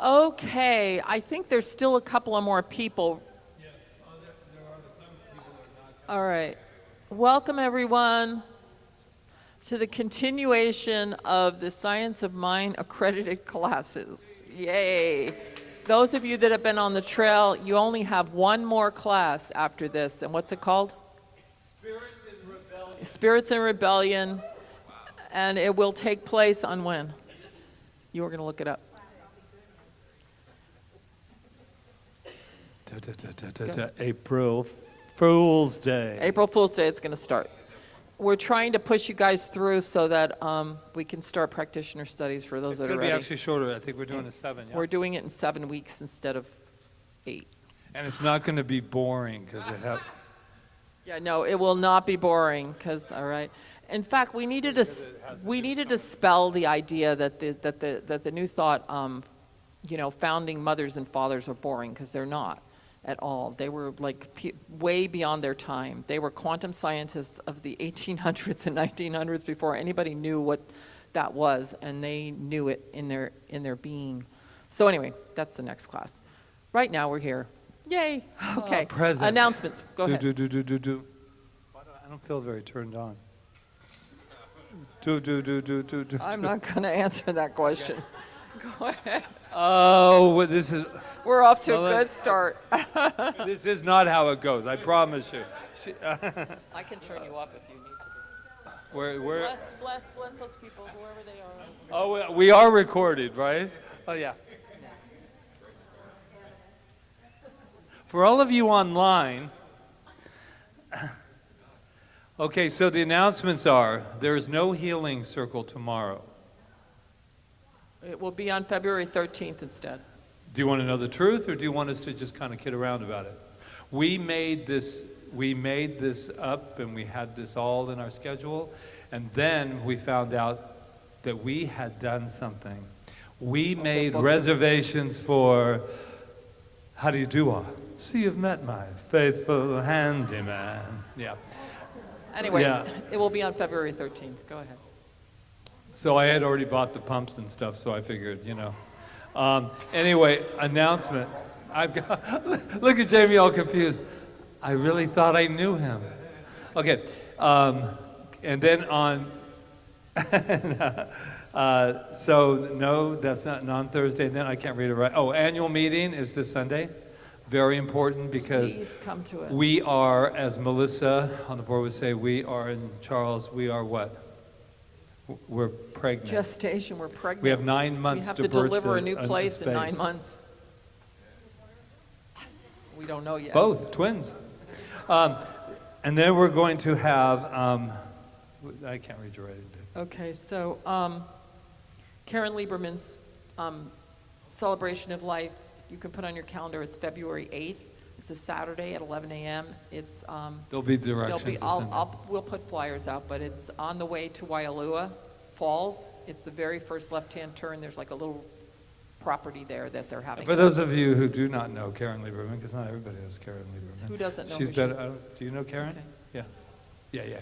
Okay, I think there's still a couple of more people. Yes, there are some people that are not. All right. Welcome, everyone, to the continuation of the Science of Mind accredited classes. Yay. Those of you that have been on the trail, you only have one more class after this. And what's it called? Spirits in Rebellion. Spirits in Rebellion. And it will take place on when? You were going to look it up. April Fool's Day. April Fool's Day, it's going to start. We're trying to push you guys through so that we can start practitioner studies for those It's that going are to be ready. actually shorter. I think we're doing a 7. Yeah. We're doing it in 7 weeks instead of 8. And it's not going to be boring because it has. Yeah, no, it will not be boring because, all right. In fact, we needed to dispel the idea that the New Thought, founding mothers and fathers are boring, because they're not at all. They were like way beyond their time. They were quantum scientists of the 1800s and 1900s before anybody knew what that was, and they knew it in their being. So anyway, that's the next class. Right now we're here. Yay. Okay. Present. Announcements. Go ahead. Do. I don't feel very turned on. Do. I'm not going to answer that question. Go ahead. Oh, well, this is. We're off to a good start. This is not how it goes. I promise you. I can turn you up if you need to. Where? Bless those people, whoever they are. Oh, we are recorded, right? Oh, yeah. For all of you online, okay, so the announcements are, there's no healing circle tomorrow. It will be on February 13th instead. Do you want to know the truth, or do you want us to just kind of kid around about it? We made this up, and we had this all in our schedule, and then we found out that we had done something. We made reservations for, how do you do? See, you've met my faithful handyman. Yeah. Anyway, Yeah. It will be on February 13th. Go ahead. So I had already bought the pumps and stuff, so I figured, Anyway, announcement. I've got, look at Jamie all confused. I really thought I knew him. Okay, and then on, so no, that's not on Thursday. Then I can't read it right. Oh, annual meeting is this Sunday. Very important because Please come to it. we are, as Melissa on the board would say, we are, and Charles, we are what? We're pregnant. Gestation, we're pregnant. We have 9 months We have to to birth deliver a new place in 9 space. months. We don't know yet. Both, twins. And then we're going to have, I can't read your writing. Okay, so Karen Lieberman's Celebration of Life, you can put on your calendar, it's February 8th. It's a Saturday at 11 a.m. It's There'll be directions. we'll put flyers out, but it's on the way to Waialua Falls. It's the very first left-hand turn. There's like a little property there that they're having. For those of you who do not know Karen Lieberman, because not everybody knows Karen Lieberman. Who doesn't know She's who been, she is? do you know Karen? Okay. Yeah.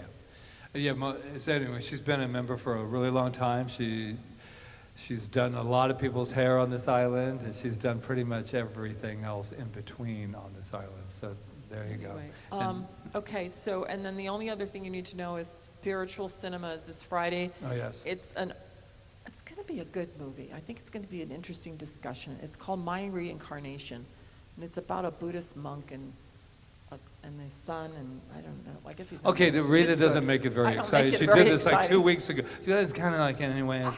So anyway, she's been a member for a really long time. She's done a lot of people's hair on this island, and she's done pretty much everything else in between on this island. So there you go. Anyway, okay, so, and then the only other thing you need to know is Spiritual Cinema is this Friday. Oh, yes. It's going to be a good movie. I think it's going to be an interesting discussion. It's called My Reincarnation, and it's about a Buddhist monk and his son, and I don't know. I guess he's not. Okay, the Rita It's doesn't good. make it I very don't exciting. make it She very did this like exciting. 2 weeks ago. It's kind of like anyway.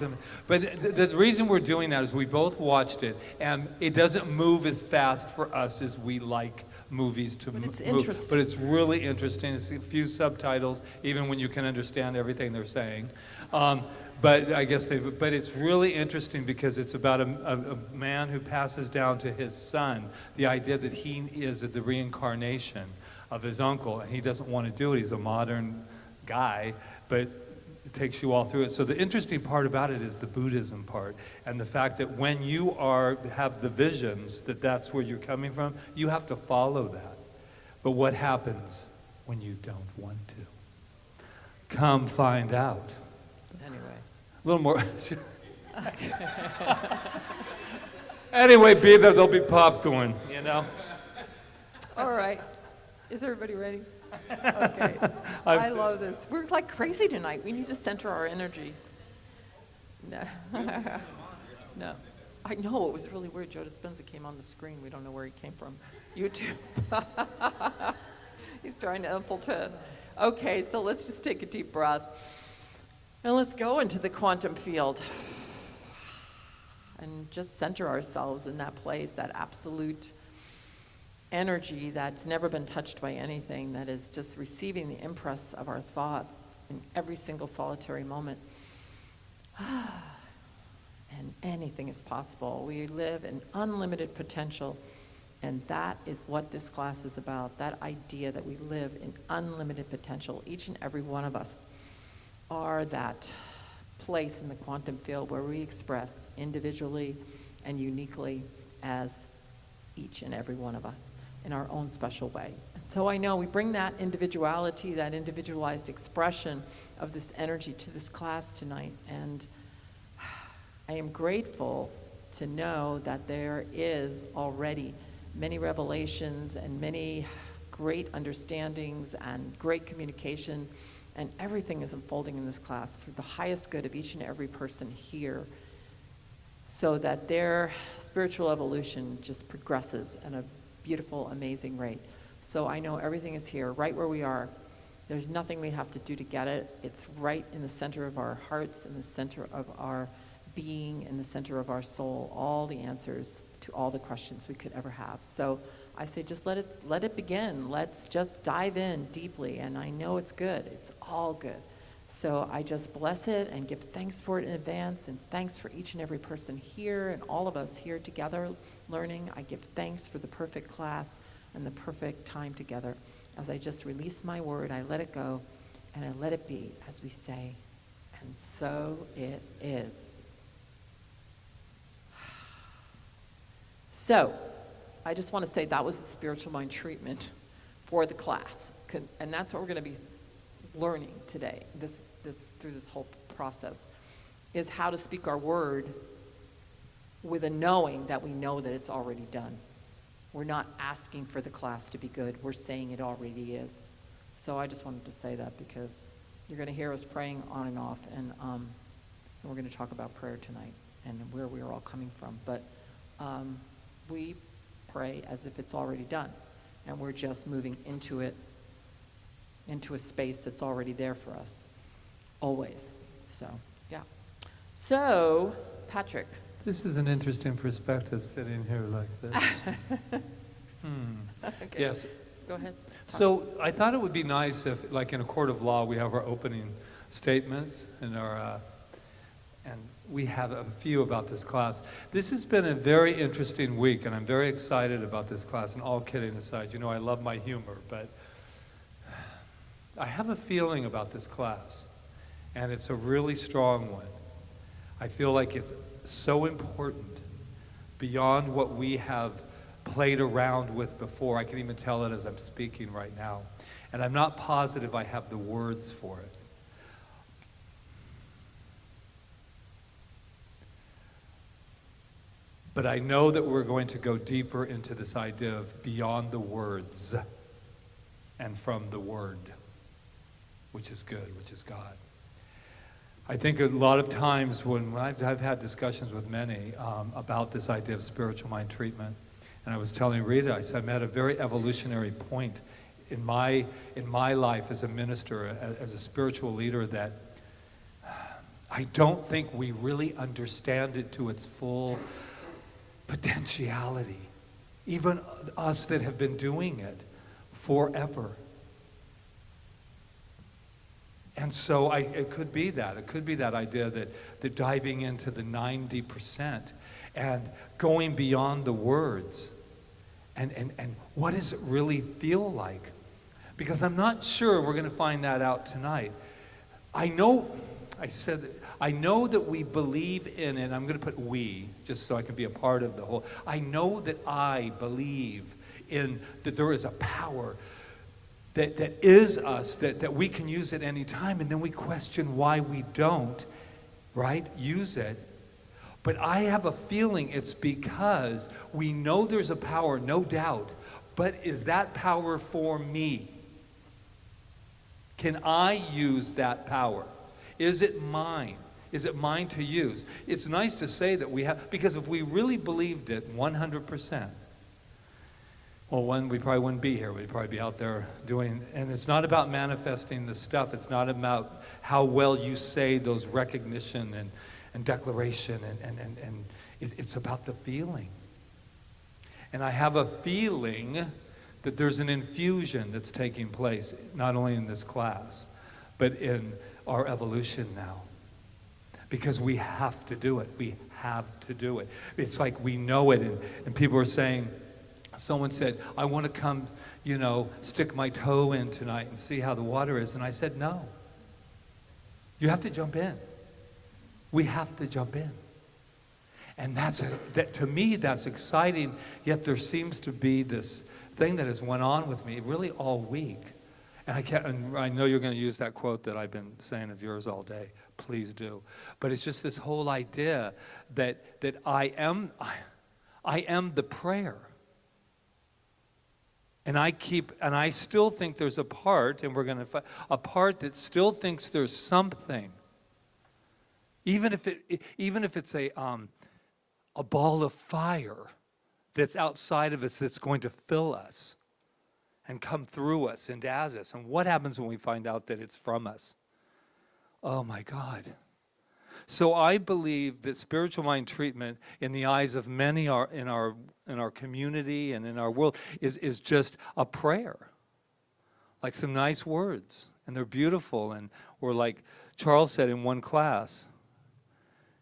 But the reason we're doing that is we both watched it, and it doesn't move as fast for us as we like movies to move. But it's interesting. But it's really interesting. It's a few subtitles, even when you can understand everything they're saying. But I guess but it's really interesting because it's about a man who passes down to his son the idea that he is the reincarnation of his uncle, and he doesn't want to do it. He's a modern guy, but it takes you all through it. So the interesting part about it is the Buddhism part, and the fact that when you have the visions that that's where you're coming from, you have to follow that. But what happens when you don't want to? Come find out. Anyway. A little more. Anyway, be there, there'll be popcorn, you know? All right. Is everybody ready? Okay. I love this. We're like crazy tonight. We need to center our energy. No. No. I know, it was really weird. Joe Dispenza came on the screen. We don't know where he came from. YouTube. He's trying to infiltrate. Okay, so let's just take a deep breath. And let's go into the quantum field. And just center ourselves in that place, that absolute energy that's never been touched by anything, that is just receiving the impress of our thought in every single solitary moment. And anything is possible. We live in unlimited potential, and that is what this class is about, that idea that we live in unlimited potential. Each and every one of us are that place in the quantum field where we express individually and uniquely as each and every one of us in our own special way. And so I know we bring that individuality, that individualized expression of this energy to this class tonight, and I am grateful to know that there is already many revelations and many great understandings and great communication, and everything is unfolding in this class for the highest good of each and every person here, so that their spiritual evolution just progresses at a beautiful, amazing rate. So I know everything is here, right where we are. There's nothing we have to do to get it. It's right in the center of our hearts, in the center of our being, in the center of our soul, all the answers to all the questions we could ever have. So I say just let it begin. Let's just dive in deeply, and I know it's good. It's all good. So I just bless it and give thanks for it in advance, and thanks for each and every person here and all of us here together learning. I give thanks for the perfect class and the perfect time together. As I just release my word, I let it go and I let it be, as we say, and so it is. So, I just want to say that was the spiritual mind treatment for the class, and that's what we're going to be learning today, through this whole process, is how to speak our word with a knowing that we know that it's already done. We're not asking for the class to be good, we're saying it already is. So I just wanted to say that, because you're going to hear us praying on and off, and we're going to talk about prayer tonight and where we're all coming from. But we pray as if it's already done, and we're just moving into it, into a space that's already there for us, always. So, yeah. So, Patrick. This is an interesting perspective, sitting here like this. Okay. Yes. Go ahead. So I thought it would be nice if, like in a court of law, we have our opening statements and and we have a few about this class. This has been a very interesting week, and I'm very excited about this class. And all kidding aside, you know I love my humor, but I have a feeling about this class, and it's a really strong one. I feel like it's so important, beyond what we have played around with before. I can even tell it as I'm speaking right now. And I'm not positive I have the words for it. But I know that we're going to go deeper into this idea of beyond the words and from the Word, which is good, which is God. I think a lot of times when I've had discussions with many about this idea of spiritual mind treatment, and I was telling Rita, I said I'm at a very evolutionary point in my life as a minister, as a spiritual leader, that I don't think we really understand it to its full potentiality. Even us that have been doing it forever. And so it could be that. It could be that idea that diving into the 90% and going beyond the words and what does it really feel like? Because I'm not sure we're going to find that out tonight. I know that we believe in it. I'm going to put we, just so I can be a part of the whole. I know that I believe in that there is a power that is us, that we can use at any time, and then we question why we don't, right, use it. But I have a feeling it's because we know there's a power, no doubt, but is that power for me? Can I use that power? Is it mine? Is it mine to use? It's nice to say that we have, because if we really believed it 100%, well, one, we probably wouldn't be here. We'd probably be out there doing, and it's not about manifesting the stuff. It's not about how well you say those recognition and declaration, and it's about the feeling. And I have a feeling that there's an infusion that's taking place, not only in this class, but in our evolution now. Because we have to do it. We have to do it. It's like we know it, and people are saying, someone said, I want to come, stick my toe in tonight and see how the water is. And I said, no. You have to jump in. We have to jump in. And that to me, that's exciting, yet there seems to be this thing that has went on with me really all week. And I know you're going to use that quote that I've been saying of yours all day. Please do. But it's just this whole idea that I am the prayer. And I still think there's a part, and we're going to find a part that still thinks there's something. Even if it's a ball of fire that's outside of us that's going to fill us and come through us and as us. And what happens when we find out that it's from us? Oh my God. So I believe that spiritual mind treatment in the eyes of many in our community and in our world is just a prayer. Like some nice words, and they're beautiful, and or like Charles said in one class,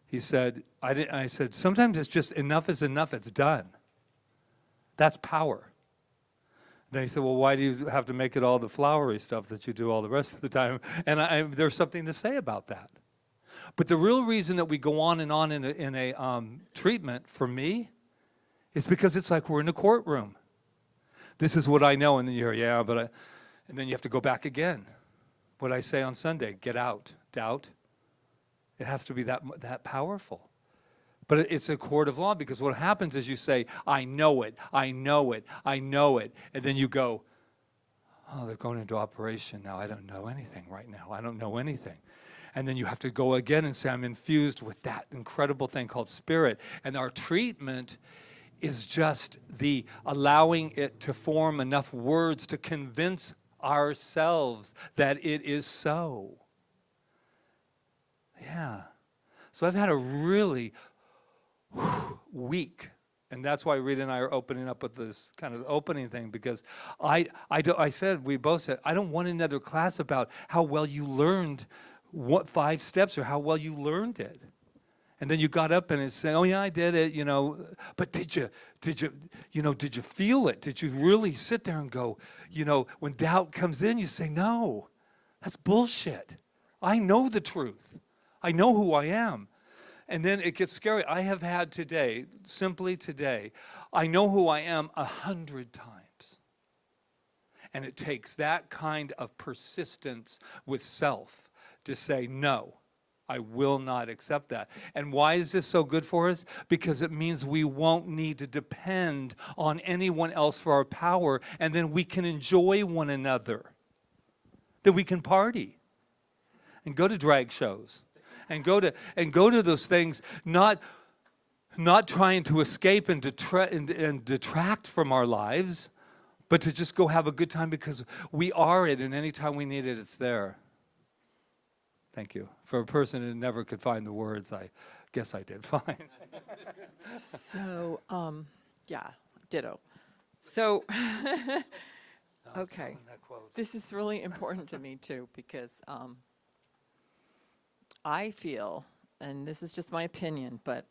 he said, I said, sometimes it's just enough is enough, it's done. That's power. Then he said, well, why do you have to make it all the flowery stuff that you do all the rest of the time? And there's something to say about that. But the real reason that we go on in a treatment, for me, is because it's like we're in a courtroom. This is what I know, and then you hear, and then you have to go back again. What I say on Sunday, get out, doubt. It has to be that powerful. But it's a court of law, because what happens is you say, I know it, I know it, I know it. And then you go, oh, they're going into operation now. I don't know anything right now. I don't know anything. And then you have to go again and say, I'm infused with that incredible thing called spirit. And our treatment is just the allowing it to form enough words to convince ourselves that it is so. Yeah. So I've had a really week, and that's why Rita and I are opening up with this kind of opening thing, because we both said, I don't want another class about how well you learned what 5 steps or how well you learned it. And then you got up and said, oh yeah, I did it, but did you feel it? Did you really sit there and go, when doubt comes in, you say, no, that's bullshit. I know the truth. I know who I am. And then it gets scary. I have had today, simply today, I know who I am 100 times. And it takes that kind of persistence with self to say, no, I will not accept that. And why is this so good for us? Because it means we won't need to depend on anyone else for our power, and then we can enjoy one another. That we can party and go to drag shows and go to those things, not trying to escape and detract from our lives, but to just go have a good time, because we are it, and anytime we need it, it's there. Thank you. For a person who never could find the words, I guess I did fine. So, yeah, ditto. So, okay, this is really important to me too, because I feel, and this is just my opinion, but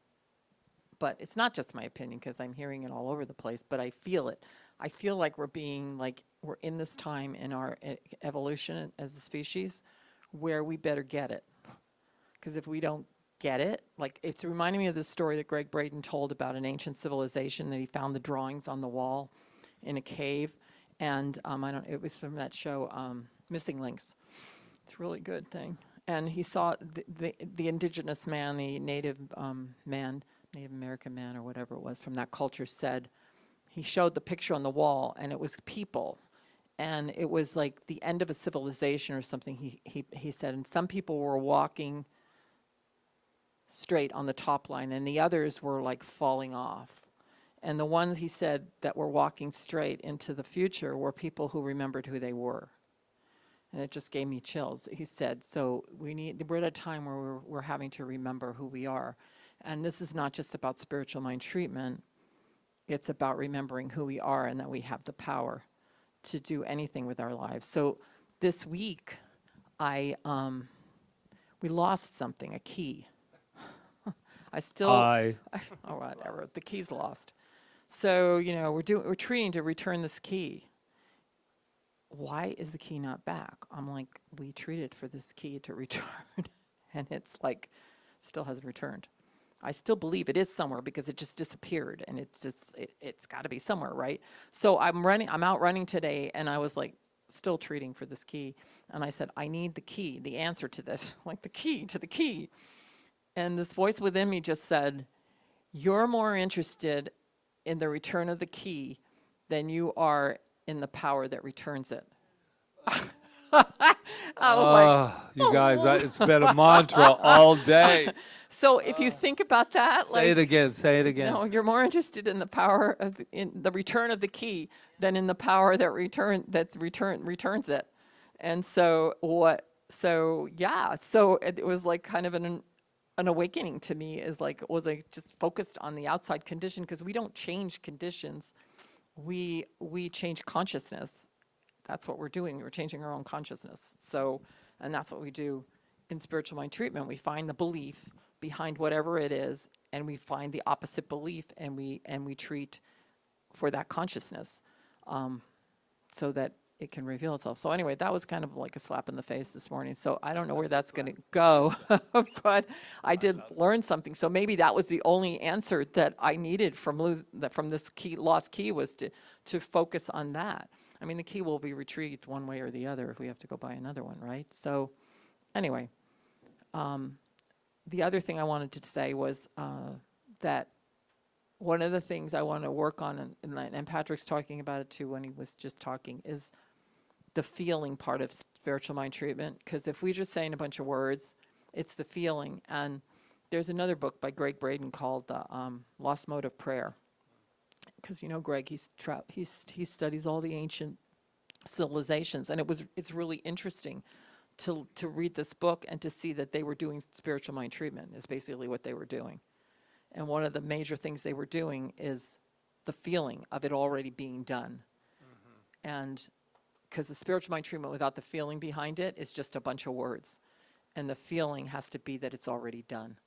it's not just my opinion, because I'm hearing it all over the place, but I feel it. I feel like we're in this time in our evolution as a species where we better get it. Because if we don't get it, like, it's reminding me of this story that Greg Braden told about an ancient civilization, that he found the drawings on the wall in a cave, and it was from that show, Missing Links. It's a really good thing. and he saw the indigenous man, the native man, Native American man or whatever it was from that culture said, he showed the picture on the wall, and it was people. And it was like the end of a civilization or something, he said. And some people were walking straight on the top line, and the others were like falling off. And the ones, he said, that were walking straight into the future were people who remembered who they were. And it just gave me chills. He said, so we're at a time where we're having to remember who we are. And this is not just about spiritual mind treatment. It's about remembering who we are and that we have the power to do anything with our lives. So this week, we lost something, a key. I still, Hi. oh, whatever, the key's lost. So, we're treating to return this key. Why is the key not back? I'm like, we treated for this key to return, and it's like, still hasn't returned. I still believe it is somewhere because it just disappeared, and it's got to be somewhere, right? So I'm out running today, and I was like, still treating for this key, and I said, I need the key, the answer to this, like the key to the key. And this voice within me just said, you're more interested in the return of the key than you are in the power that returns it. I was like, You guys, it's been a mantra all day. so if you think about that, Say it again. Say it again. no, you're more interested in the power of in the return of the key than in the power that returns it. And so it was like kind of an awakening to me, is like, was I just focused on the outside condition, because we don't change conditions, we change consciousness. That's what we're doing. We're changing our own consciousness. So, and that's what we do in spiritual mind treatment. We find the belief behind whatever it is, and we find the opposite belief, and we treat for that consciousness, so that it can reveal itself. So anyway, that was kind of like a slap in the face this morning. So I don't know where that's going to go, but I did learn something. So maybe that was the only answer that I needed from this lost key, was to focus on that. I mean, the key will be retrieved one way or the other if we have to go buy another one, right? So anyway, the other thing I wanted to say was that one of the things I want to work on, and Patrick's talking about it too when he was just talking, is the feeling part of spiritual mind treatment. Because if we're just saying a bunch of words, it's the feeling. And there's another book by Greg Braden called Lost Mode of Prayer. Because Greg, he studies all the ancient civilizations, and it's really interesting to read this book and to see that they were doing spiritual mind treatment, is basically what they were doing. And one of the major things they were doing is the feeling of it already being done. Mm-hmm. And because the spiritual mind treatment without the feeling behind it is just a bunch of words. And the feeling has to be that it's already done.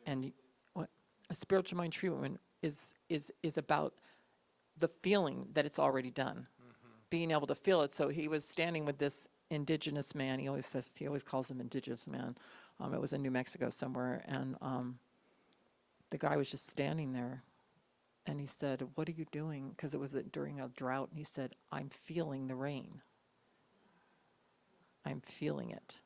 And a spiritual mind treatment is about the feeling that it's already done. Mm-hmm. Being able to feel it. So he was standing with this indigenous man. He always calls him indigenous man. It was in New Mexico somewhere. And the guy was just standing there, and he said, what are you doing? Because it was during a drought. And he said, I'm feeling the rain. I'm feeling it.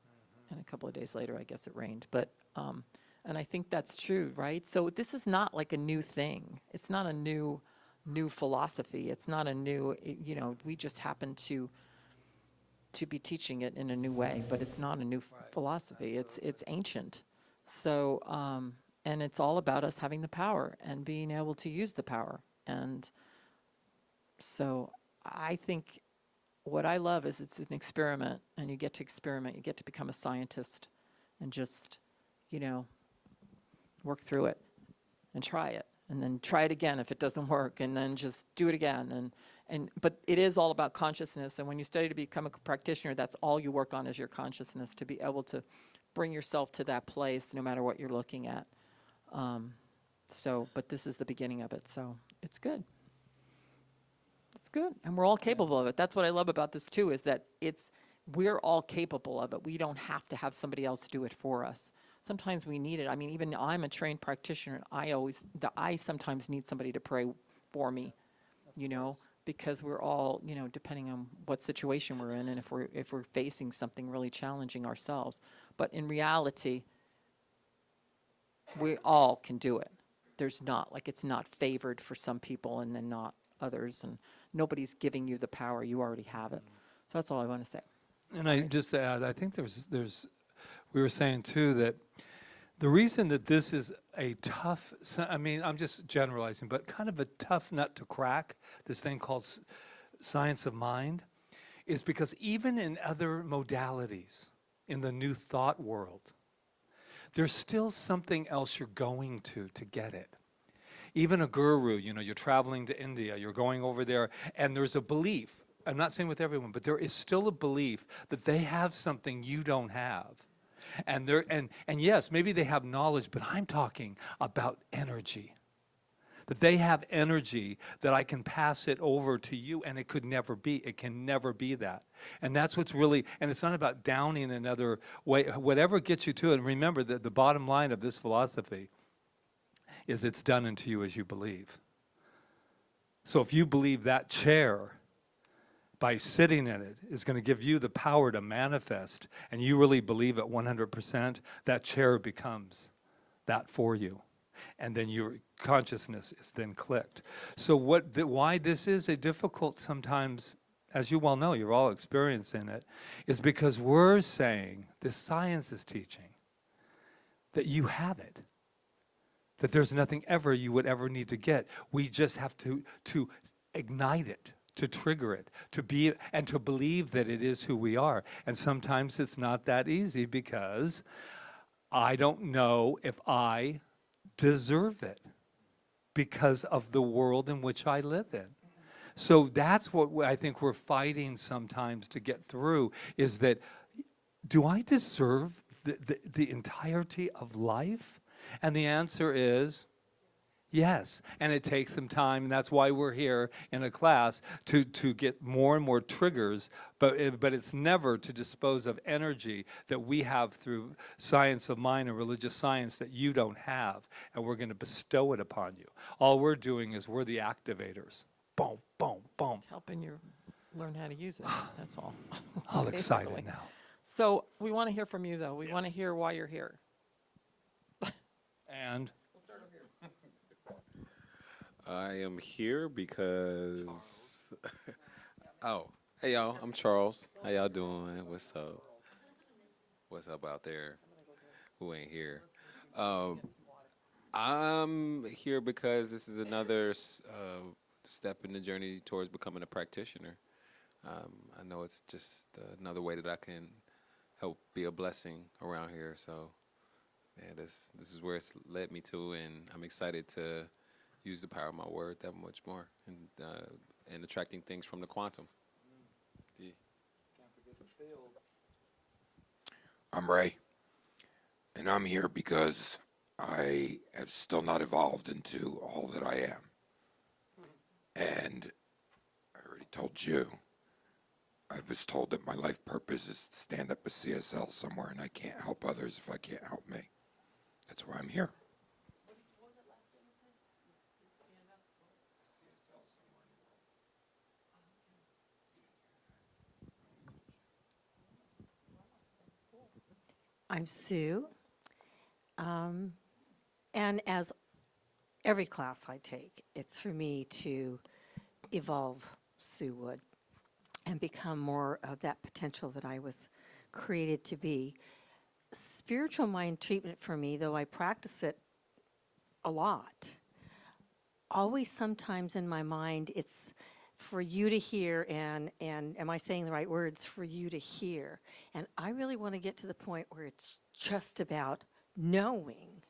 Mm-hmm. And a couple of days later, I guess it rained. But, and I think that's true, right? So this is not like a new thing. It's not a new philosophy. It's not a new, we just happen to be teaching it in a new way, but it's not a new philosophy. It's ancient. So, and it's all about us having the power and being able to use the power. And so I think what I love is it's an experiment, and you get to experiment. You get to become a scientist and just, work through it and try it, and then try it again if it doesn't work, and then just do it again. But it is all about consciousness. And when you study to become a practitioner, that's all you work on, is your consciousness, to be able to bring yourself to that place no matter what you're looking at. But this is the beginning of it, so it's good. It's good, and we're all capable of it. That's what I love about this too, is that we're all capable of it. We don't have to have somebody else do it for us. Sometimes we need it. I mean, even I'm a trained practitioner. I sometimes need somebody to pray for me, because we're all, depending on what situation we're in and if we're facing something really challenging ourselves. But in reality, we all can do it. There's not, like, it's not favored for some people and then not others, and nobody's giving you the power. You already have it. So that's all I want to say. And just to add, I think we were saying too that the reason that this is a tough, I'm just generalizing, but kind of a tough nut to crack, this thing called science of mind, is because even in other modalities in the new thought world, there's still something else you're going to get it. Even a guru, you're traveling to India, you're going over there, and there's a belief. I'm not saying with everyone, but there is still a belief that they have something you don't have. And yes, maybe they have knowledge, but I'm talking about energy. That they have energy that I can pass it over to you, and it can never be that. And that's what's really, and it's not about downing another way, whatever gets you to it. And remember that the bottom line of this philosophy is it's done unto you as you believe. So if you believe that chair, by sitting in it, is going to give you the power to manifest, and you really believe it 100%, that chair becomes that for you. And then your consciousness is then clicked. So why this is a difficult sometimes, as you well know, you're all experiencing it, is because we're saying, this science is teaching, that you have it. That there's nothing ever you would ever need to get. We just have to ignite it, to trigger it, to be, and to believe that it is who we are. And sometimes it's not that easy because I don't know if I deserve it because of the world in which I live in. So that's what I think we're fighting sometimes to get through, is that, do I deserve the entirety of life? And the answer is yes. And it takes some time, and that's why we're here in a class to get more and more triggers, but it's never to dispose of energy that we have through science of mind and religious science that you don't have, and we're going to bestow it upon you. All we're doing is we're the activators. Boom, boom, boom. It's helping you learn how to use it, that's all. All Basically. excited now. So we want to hear from you, though. We want to hear why you're here. And I am here because. Oh, hey y'all, I'm Charles. How y'all doing? What's up? What's up out there? Who ain't here? I'm here because this is another step in the journey towards becoming a practitioner. I know it's just another way that I can help be a blessing around here. So, yeah, this is where it's led me to, and I'm excited to use the power of my word that much more, and attracting things from the quantum. Yeah. I'm Ray, and I'm here because I have still not evolved into all that I am. And I already told you, I was told that my life purpose is to stand up a CSL somewhere, and I can't help others if I can't help me. That's why I'm here. I'm Sue, and as every class I take, it's for me to evolve Sue Wood and become more of that potential that I was created to be. Spiritual mind treatment for me, though I practice it a lot, always sometimes in my mind it's for you to hear, and am I saying the right words, for you to hear. And I really want to get to the point where it's just about knowing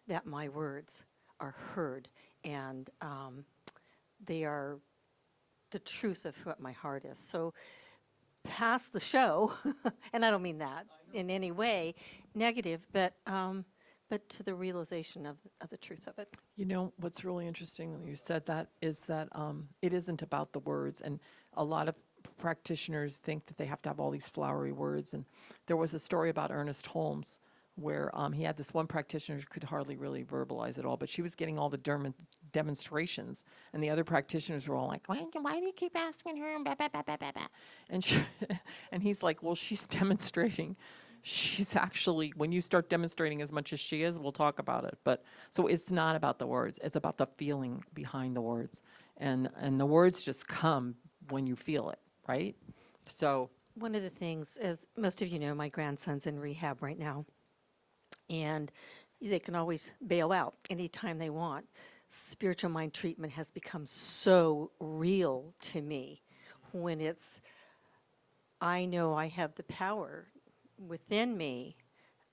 that my words are heard, and they are the truth of what my heart is. So past the show, and I don't mean that in any way negative, but to the realization of the truth of it. You know, what's really interesting when you said that is that it isn't about the words. And a lot of practitioners think that they have to have all these flowery words. And there was a story about Ernest Holmes where he had this one practitioner who could hardly really verbalize it all, but she was getting all the demonstrations, and the other practitioners were all like, why do you keep asking her? Blah, blah, blah, blah, blah, blah. And, and he's like, well, she's demonstrating. She's actually, when you start demonstrating as much as she is, we'll talk about it. But so it's not about the words, it's about the feeling behind the words. And the words just come when you feel it, right? So, One of the things, as most of you know, my grandson's in rehab right now, and they can always bail out anytime they want. Spiritual mind treatment has become so real to me when I know I have the power within me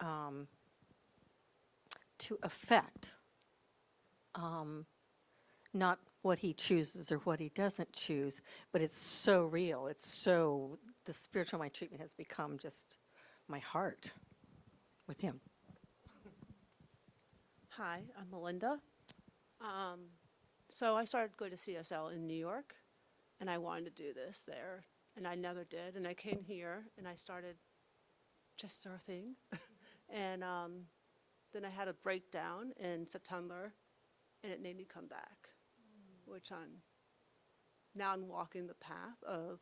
to affect not what he chooses or what he doesn't choose, but it's so real. The spiritual mind treatment has become just my heart with him. Hi, I'm Melinda. So I started going to CSL in New York, and I wanted to do this there, and I never did. And I came here, and I started just surfing, and then I had a breakdown in September, and it made me come back, which I'm walking the path of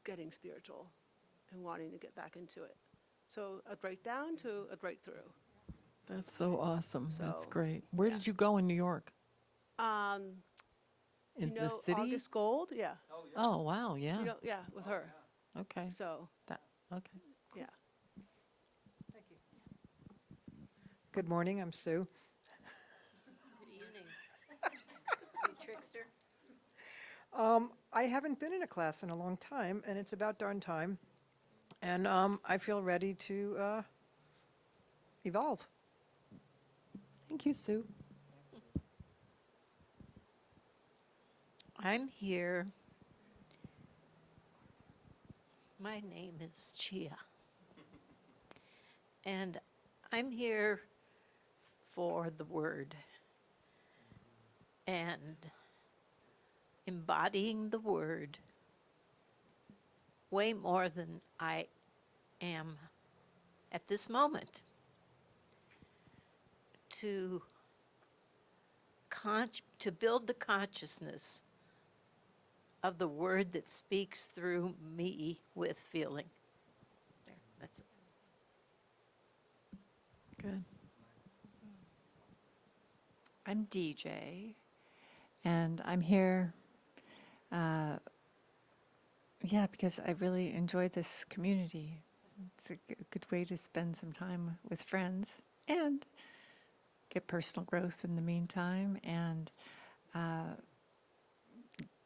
getting spiritual and wanting to get back into it. So a breakdown to a breakthrough. that's so awesome. That's So, great. Where yeah. did you go in New York? Do In you the know city? August Gold? Yeah. Oh, wow, yeah. You know, yeah, with her. Okay. So, Okay. yeah. Good morning, I'm Sue. Good evening. You trickster. I haven't been in a class in a long time, and it's about darn time. And I feel ready to evolve. Thank you, Sue. I'm here. My name is Chia. And I'm here for the word and embodying the word way more than I am at this moment to build the consciousness of the word that speaks through me with feeling. There, that's it. Good. I'm DJ, and I'm here, because I really enjoy this community. It's a good way to spend some time with friends and get personal growth in the meantime, and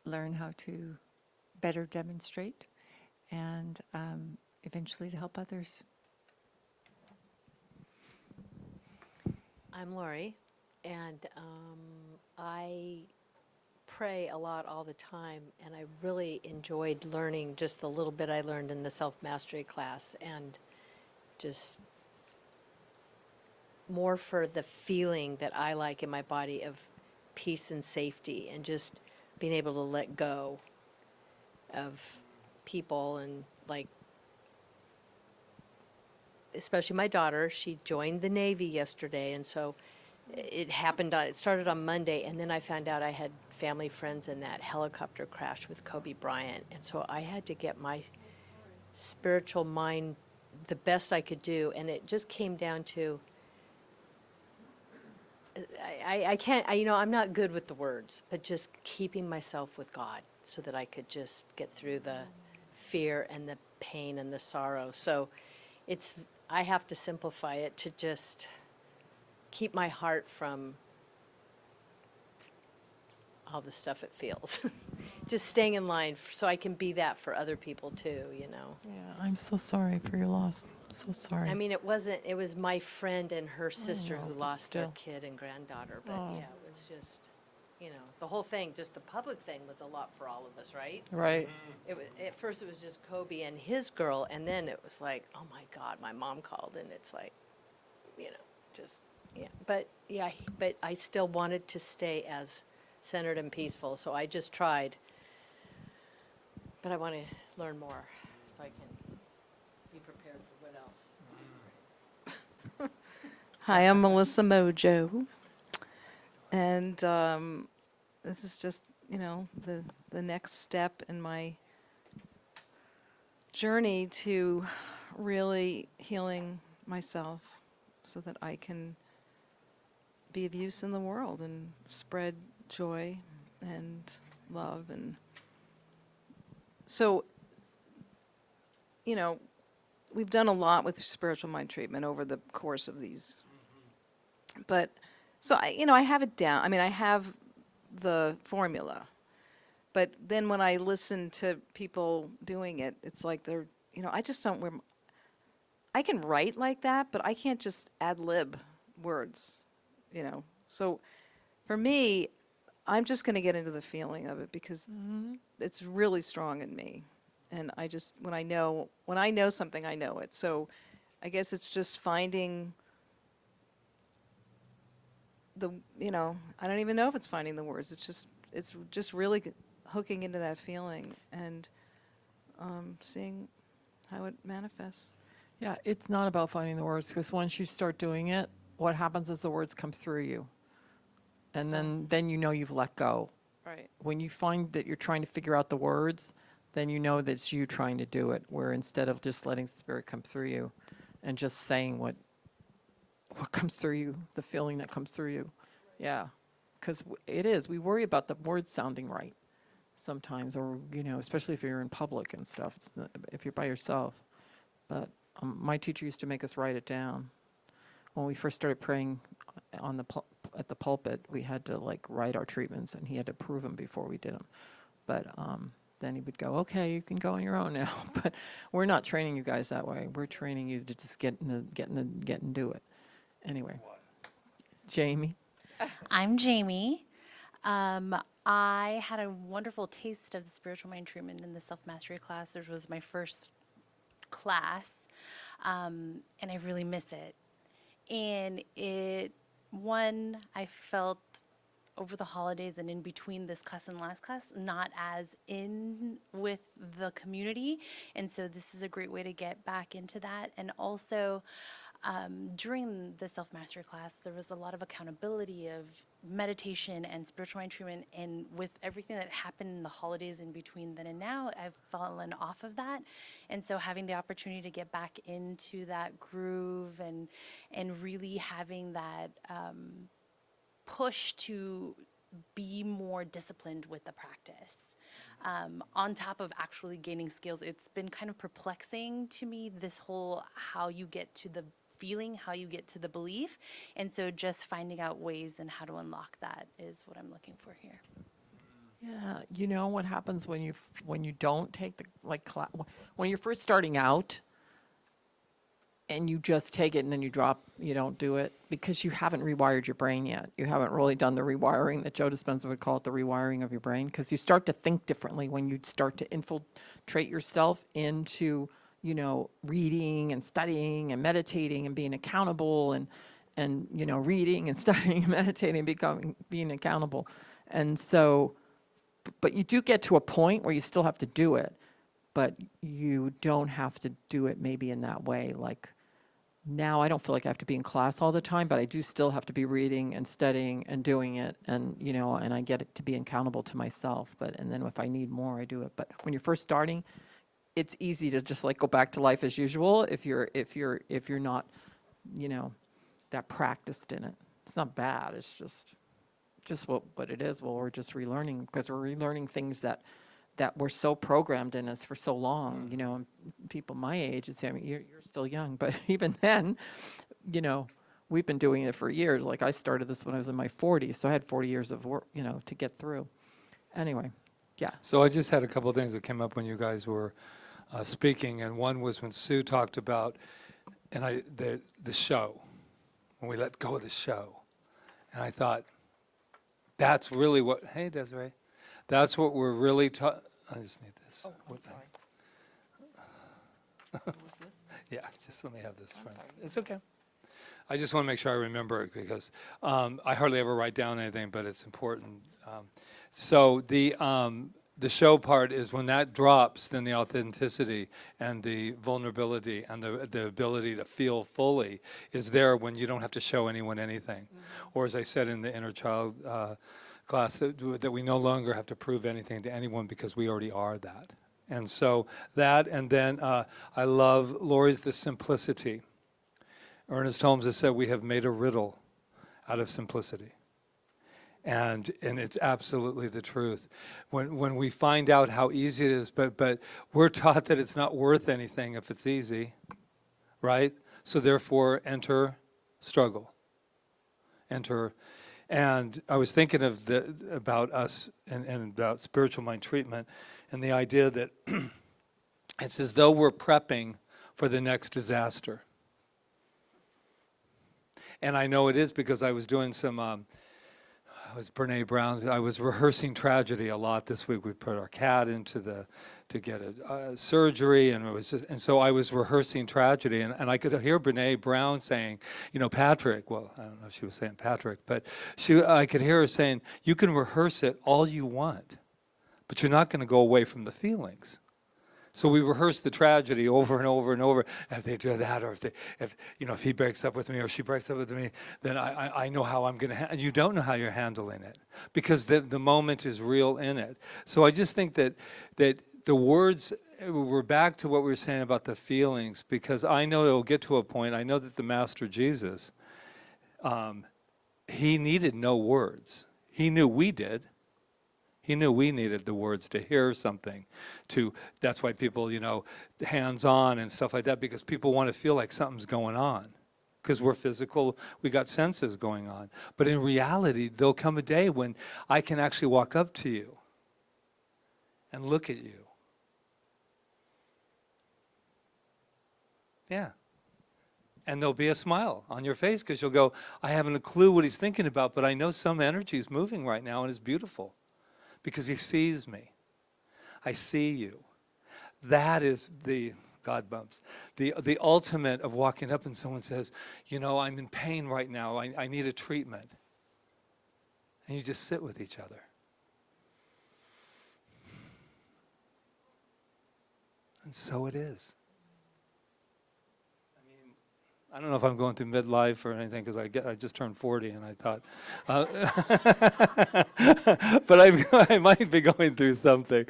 learn how to better demonstrate, and eventually to help others. I'm Lori, and I pray a lot all the time, and I really enjoyed learning just the little bit I learned in the self-mastery class, and just more for the feeling that I like in my body of peace and safety, and just being able to let go of people, and like, especially my daughter, she joined the Navy yesterday, and so it started on Monday, and then I found out I had family friends in that helicopter crash with Kobe Bryant, and so I had to get my spiritual mind the best I could do, and it just came down to, I can't, I'm not good with the words, but just keeping myself with God so that I could just get through the fear and the pain and the sorrow. So I have to simplify it to just keep my heart from all the stuff it feels. Just staying in line so I can be that for other people too, you know. Yeah, I'm so sorry for your loss. I'm so sorry. I mean, it was my friend and her sister know, who but lost their still. kid and granddaughter, but Oh. yeah, it was just, the whole thing, just the public thing was a lot for all of us, right? Right. At first it was just Kobe and his girl, and then it was like, oh my God, my mom called, and it's like, just, yeah. But I still wanted to stay as centered and peaceful, so I just tried. But I want to learn more so I can be prepared for what else. Hi, I'm Melissa Mojo. And this is just, the next step in my journey to really healing myself so that I can be of use in the world and spread joy and love. And so, we've done a lot with spiritual mind treatment over the course of these. But so I have it down. I mean, I have the formula. But then when I listen to people doing it, it's like they're, I just don't, I can write like that, but I can't just ad lib words, So for me, I'm just going to get into the feeling of it because it's really strong in me. And I just, when I know something, I know it. So I guess it's just finding I don't even know if it's finding the words. It's just really hooking into that feeling and seeing how it manifests. Yeah, it's not about finding the words, because once you start doing it, what happens is the words come through you. And So- then you've let go. Right. When you find that you're trying to figure out the words, then you know that it's you trying to do it, where instead of just letting spirit come through you and just saying what comes through you, the feeling that comes through you. Yeah, because we worry about the words sounding right sometimes, or, especially if you're in public and stuff, if you're by yourself. But my teacher used to make us write it down. When we first started praying at the pulpit, we had to write our treatments, and he had to prove them before we did them. But then he would go, okay, you can go on your own now. But we're not training you guys that way. We're training you to just get and do it. Anyway, Jamie. I'm Jamie. I had a wonderful taste of the spiritual mind treatment in the self-mastery class. It was my first class, and I really miss it. And I felt over the holidays and in between this class and last class, not as in with the community. And so this is a great way to get back into that. And also, during the self-mastery class, there was a lot of accountability of meditation and spiritual mind treatment. And with everything that happened in the holidays in between then and now, I've fallen off of that. And so having the opportunity to get back into that groove and really having that push to be more disciplined with the practice. On top of actually gaining skills, it's been kind of perplexing to me, this whole how you get to the feeling, how you get to the belief. And so just finding out ways and how to unlock that is what I'm looking for here. Yeah, you know what happens when you don't take the class, when you're first starting out and you just take it and then you don't do it because you haven't rewired your brain yet. You haven't really done the rewiring that Joe Dispenza would call it, the rewiring of your brain, because you start to think differently when you start to infiltrate yourself into, reading and studying and meditating and being accountable and reading and studying and meditating and being accountable. And so, but you do get to a point where you still have to do it, but you don't have to do it maybe in that way. Like now I don't feel like I have to be in class all the time, but I do still have to be reading and studying and doing it. And, and I get it to be accountable to myself, and then if I need more, I do it. But when you're first starting, it's easy to just go back to life as usual if you're not, that practiced in it. It's not bad. It's just what it is. Well, we're just relearning because we're relearning things that were so programmed in us for so long. And people my age, you're still young, but even then, we've been doing it for years. Like I started this when I was in my 40s, so I had 40 years of work, to get through. Anyway, yeah. So I just had a couple of things that came up when you guys were speaking, and one was when Sue talked about the show, when we let go of the show. And I thought, that's really what, hey, Desiree, that's what we're really I just need this. Oh, I'm sorry. What's this? Yeah, just let me have this friend. It's okay. I just want to make sure I remember it because I hardly ever write down anything, but it's important. So the show part is when that drops, then the authenticity and the vulnerability and the ability to feel fully is there when you don't have to show anyone anything. Or as I said in the inner child class, that we no longer have to prove anything to anyone because we already are that. And so that, and then I love Lori's the simplicity. Ernest Holmes has said we have made a riddle out of simplicity. And it's absolutely the truth. When we find out how easy it is, but we're taught that it's not worth anything if it's easy, right? So therefore, enter struggle. Enter. And I was thinking of about us and about spiritual mind treatment and the idea that it's as though we're prepping for the next disaster. And I know it is because I was doing some, I was Brene Brown's, I was rehearsing tragedy a lot this week. We put our cat to get a surgery, and so I was rehearsing tragedy, and I could hear Brene Brown saying, you know, Patrick, well, I don't know if she was saying Patrick, but I could hear her saying, you can rehearse it all you want, but you're not going to go away from the feelings. So we rehearse the tragedy over and over and over. If they do that, or if he breaks up with me or she breaks up with me, then I know how I'm going to. And you don't know how you're handling it because the moment is real in it. So I just think that the words. We're back to what we were saying about the feelings, because I know it'll get to a point. I know that the Master Jesus, he needed no words. He knew we did. He knew we needed the words to hear something. That's why people, hands-on and stuff like that, because people want to feel like something's going on. Because we're physical, we got senses going on. But in reality, there'll come a day when I can actually walk up to you and look at you. Yeah. And there'll be a smile on your face because you'll go, I haven't a clue what he's thinking about, but I know some energy is moving right now and it's beautiful. Because he sees me. I see you. That is the, God bumps, the ultimate of walking up and someone says, I'm in pain right now. I need a treatment. And you just sit with each other. And so it is. I don't know if I'm going through midlife or anything because I just turned 40 and I thought, but I might be going through something.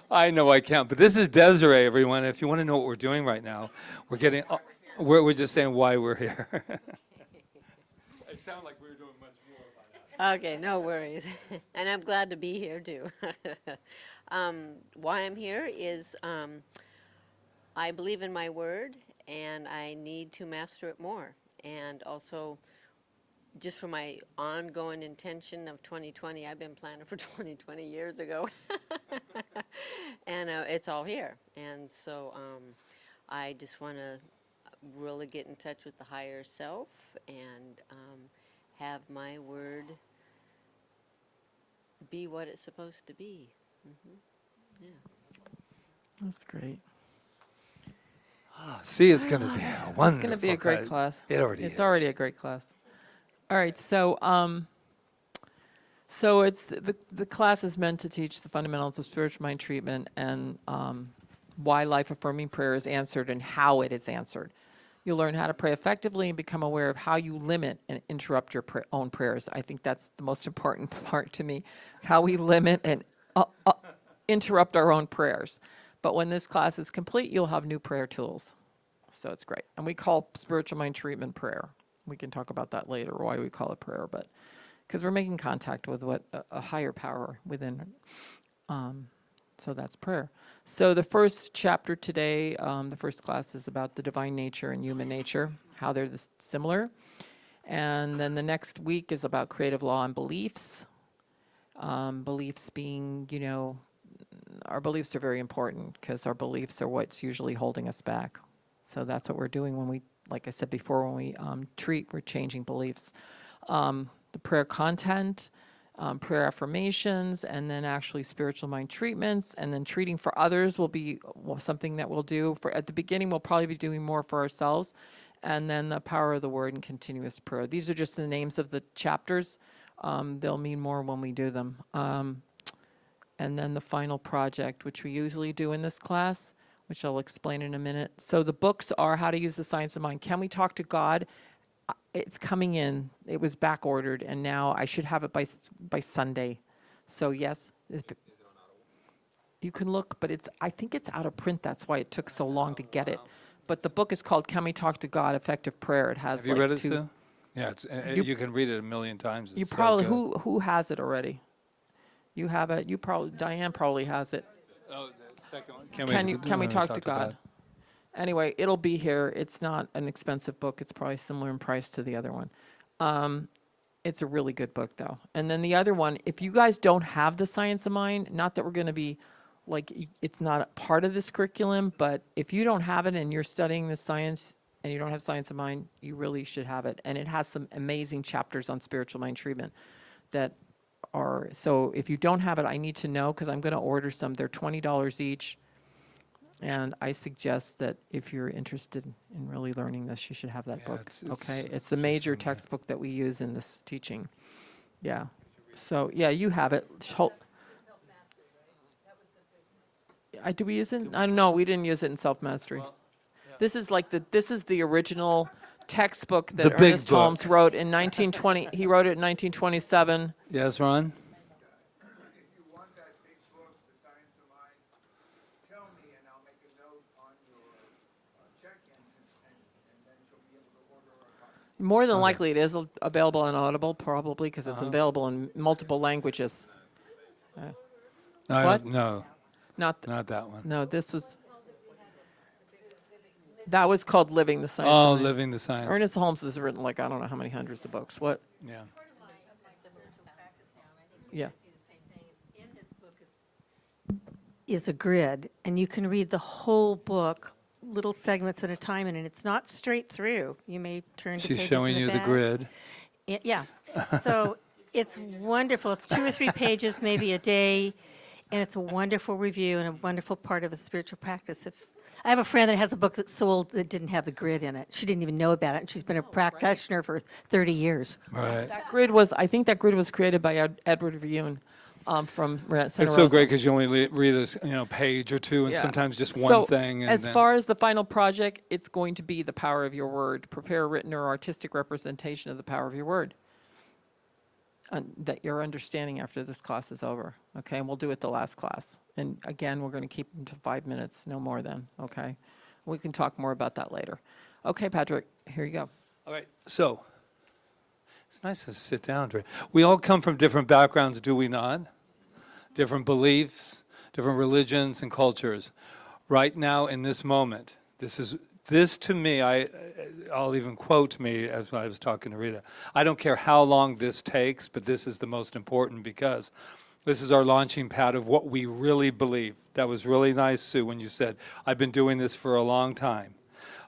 I know I can't. But this is Desiree, everyone. If you want to know what we're doing right now, we're just saying why we're here. It sounded like we were doing much more about that. Okay, no worries. And I'm glad to be here too. Why I'm here is I believe in my word. And I need to master it more. And also, just for my ongoing intention of 2020, I've been planning for 2020 years ago. And it's all here. And so I just want to really get in touch with the higher self and have my word be what it's supposed to be. Mm-hmm. Yeah. That's great. See, it's going to be a wonderful. It's going to be a great class. It already is. It's already a great class. All right, so it's the class is meant to teach the fundamentals of spiritual mind treatment and why life-affirming prayer is answered and how it is answered. You'll learn how to pray effectively and become aware of how you limit and interrupt your own prayers. I think that's the most important part to me, how we limit and interrupt our own prayers. But when this class is complete, you'll have new prayer tools. So it's great. And we call spiritual mind treatment prayer. We can talk about that later, why we call it prayer, but because we're making contact with what a higher power within. So that's prayer. So the first chapter today, the first class is about the divine nature and human nature, how they're similar. And then the next week is about creative law and beliefs. Beliefs being, our beliefs are very important because our beliefs are what's usually holding us back. So that's what we're doing when we, like I said before, when we treat, we're changing beliefs. The prayer content, prayer affirmations, and then actually spiritual mind treatments, and then treating for others will be something that we'll do. At the beginning, we'll probably be doing more for ourselves, and then the power of the word and continuous prayer. These are just the names of the chapters. They'll mean more when we do them. and then the final project, which we usually do in this class, which I'll explain in a minute. So the books are How to Use the Science of Mind. Can We Talk to God? It's coming in. It was back ordered, and now I should have it by Sunday. So yes, you can look, but I think it's out of print. That's why it took so long to get it. But the book is called Can We Talk to God? Effective Prayer. It has Have you like read it, two. Sue? Yeah, You- you can read it a million times. You It's so probably good. who has it already? You have it. You probably Diane probably has it. Oh, the second one. Can we talk to God? Anyway, it'll be here. It's not an expensive book. It's probably similar in price to the other one. It's a really good book, though. And then the other one, if you guys don't have the Science of Mind, not that we're going to be like, it's not a part of this curriculum, but if you don't have it and you're studying the science and you don't have Science of Mind, you really should have it. And it has some amazing chapters on spiritual mind treatment that are, so if you don't have it, I need to know because I'm going to order some. They're $20 each. And I suggest that if you're interested in really learning this, you should have that Yeah, book. it's Okay, it's a just major in there. textbook that we use in this teaching. Yeah. So yeah, you have it. Do we use it? I don't know. We didn't use it in self mastery. This is like this is the original textbook that The big Ernest book. Holmes wrote in 1920. He wrote it in 1927. Yes, Ron? If you want that big book, The Science of Mind, tell me and I'll make a note on your check-in and then you'll be able to order a copy. More than likely, it is available on Audible, probably because it's available in multiple languages. What? No, Not not that one. No, this was. That was called Living the Science. Oh, of Mind. Living the Science. Ernest Holmes has written like I don't know how many hundreds of books. What? Yeah. Yeah. Is a grid, and you can read the whole book, little segments at a time, and it's not straight through. You may turn to She's pages showing in you the back. grid. Yeah, so it's wonderful. It's 2 or 3 pages, maybe a day, and it's a wonderful review and a wonderful part of a spiritual practice. If I have a friend that has a book that sold that didn't have the grid in it. She didn't even know about it, and she's been a practitioner for 30 years. Right. That grid was. I think that grid was created by Edward Viewin from Santa It's Rosa. so great because you only read a page or two and Yeah. sometimes just one So, thing. And as then, far as the final project, it's going to be the power of your word. Prepare a written or artistic representation of the power of your word. That you're understanding after this class is over. Okay, and we'll do it the last class. And again, we're going to keep them to 5 minutes, no more than. Okay, we can talk more about that later. Okay, Patrick, here you go. all right, so it's nice to sit down. We all come from different backgrounds, do we not? Different beliefs, different religions and cultures. Right now, in this moment, this to me, I'll even quote me as I was talking to Rita. I don't care how long this takes, but this is the most important because this is our launching pad of what we really believe. That was really nice, Sue, when you said, I've been doing this for a long time,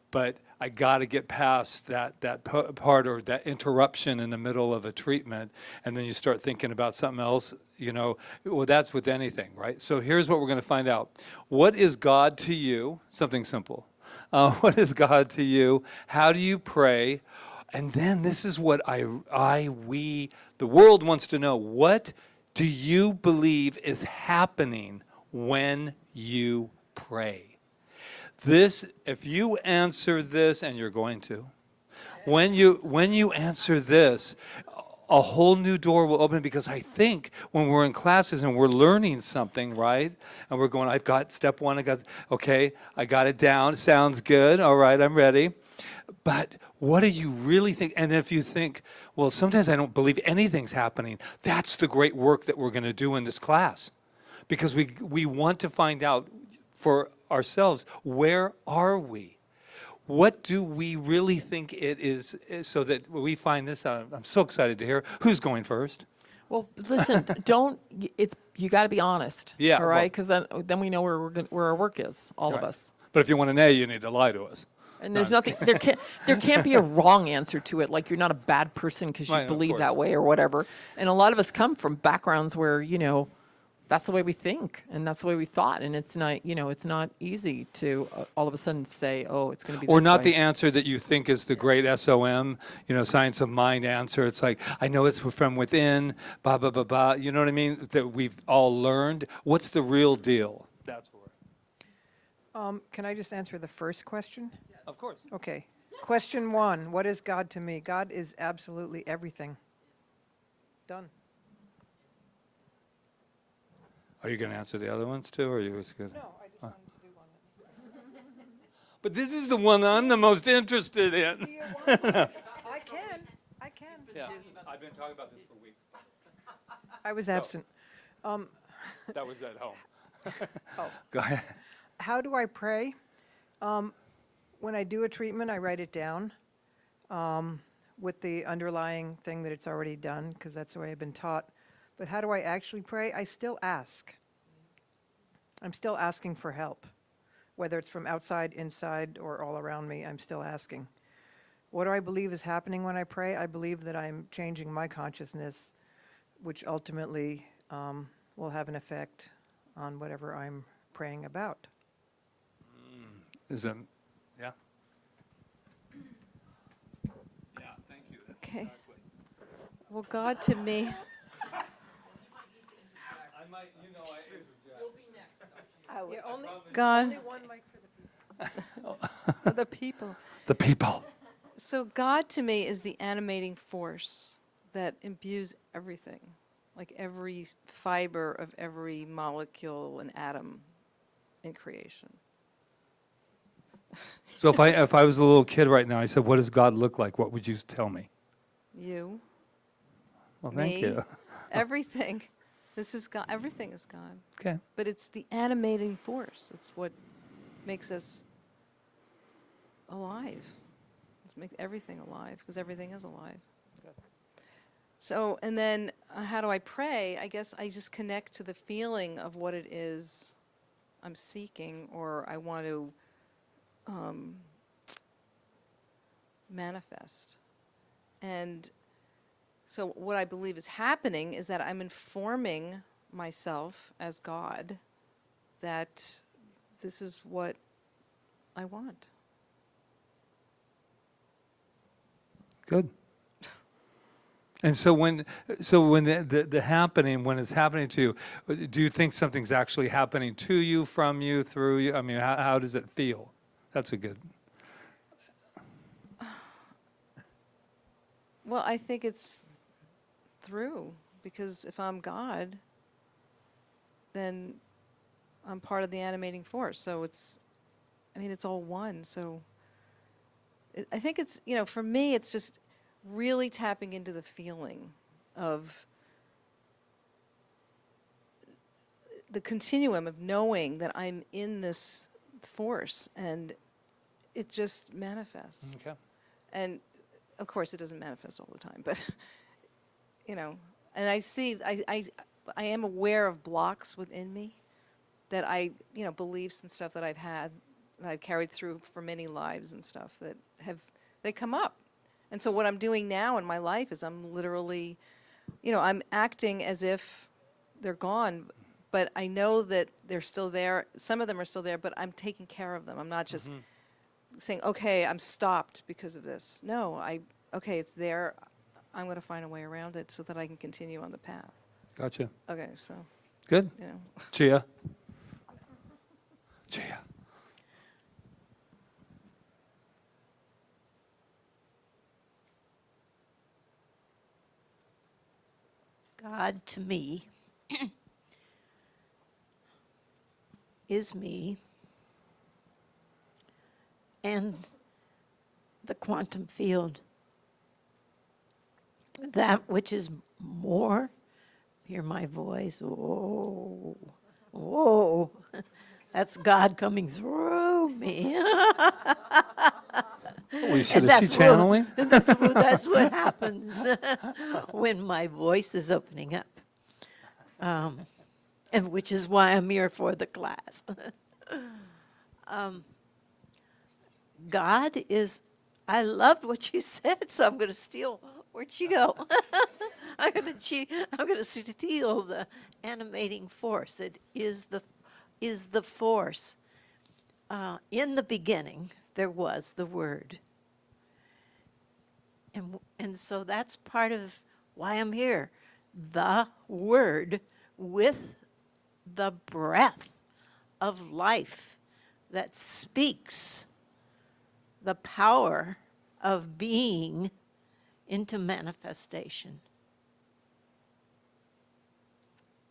but I got to get past that part or that interruption in the middle of a treatment, and then you start thinking about something else, well, that's with anything, right? So here's what we're going to find out. What is God to you? Something simple. What is God to you? How do you pray? And then this is what the world wants to know. What do you believe is happening when you pray? This, if you answer this, and you're going to, when you answer this, a whole new door will open because I think when we're in classes and we're learning something, right? And we're going, I've got step one, I got it down, sounds good, all right, I'm ready. But what do you really think? And if you think, well, sometimes I don't believe anything's happening, that's the great work that we're going to do in this class. Because we want to find out for ourselves, where are we? What do we really think it is so that we find this out? I'm so excited to hear. Who's going first? Well, listen, you got to be honest. Yeah, All right, because then we know where our work is, all of Right. us. But if you want an A, you need to lie to us. And there's nothing, there can't be a wrong answer to it. Like you're not a bad person because you Right, of believe course. that way or whatever. And a lot of us come from backgrounds where, that's the way we think, and that's the way we thought, and it's not, it's not easy to all of a sudden say, oh, it's going to be Or this not way. the answer that you think is the great SOM, science of mind answer. It's like, I know it's from within, blah, blah, blah, blah. You know what I mean? That we've all learned. What's the real deal? That's where. Can I just answer the first question? Of course. Okay. Question 1, what is God to me? God is absolutely everything. Done. Are you going to answer the other ones too, or are you just good? No, I just wanted to do one. But this is the one I'm the most interested in. I can. Yeah, I've been talking about this for weeks. I was absent. That was at home. Oh. Go ahead. How do I pray? When I do a treatment, I write it down with the underlying thing that it's already done, because that's the way I've been taught. But how do I actually pray? I still ask. I'm still asking for help. Whether it's from outside, inside, or all around me, I'm still asking. What do I believe is happening when I pray? I believe that I'm changing my consciousness, which ultimately will have an effect on whatever I'm praying about. Yeah. Yeah, thank you. Okay. Well, God to me, I might, God, Only one mic for the people. the people. The people. So God to me is the animating force that imbues everything, like every fiber of every molecule and atom in creation. So if I was a little kid right now, I said, what does God look like? What would you tell me? You, Well, thank me, you. everything. This is God. Everything is God. Okay. But it's the animating force. It's what makes us alive. Let's make everything alive, because everything is alive. So, and then how do I pray? I guess I just connect to the feeling of what it is I'm seeking, or I want to manifest. And so what I believe is happening is that I'm informing myself as God that this is what I want. Good. And so when the happening, when it's happening to you, do you think something's actually happening to you, from you, through you? I mean, how does it feel? That's a good. Well, I think it's through, because if I'm God, then I'm part of the animating force. So it's all one. So I think it's, for me, it's just really tapping into the feeling of the continuum of knowing that I'm in this force, and it just manifests. Okay. And of course, it doesn't manifest all the time, but and I see, I am aware of blocks within me that beliefs and stuff that I've had, that I've carried through for many lives and stuff they come up. And so what I'm doing now in my life is I'm literally, I'm acting as if they're gone, but I know that they're still there. Some of them are still there, but I'm taking care of them. I'm not just saying, okay, I'm stopped because of this. No, okay, it's there. I'm going to find a way around it so that I can continue on the path. Gotcha. Okay, so, Good. Chia. Chia. God to me is me and the quantum field. That which is more, hear my voice, oh, oh, that's God coming through me. Holy shit, is she channeling? That's what happens when my voice is opening up, and which is why I'm here for the class. God is, I loved what you said, so I'm going to steal Where'd she go? I'm gonna steal the animating force. It is the force. In the beginning, there was the Word. And so that's part of why I'm here. The Word with the breath of life that speaks the power of being into manifestation.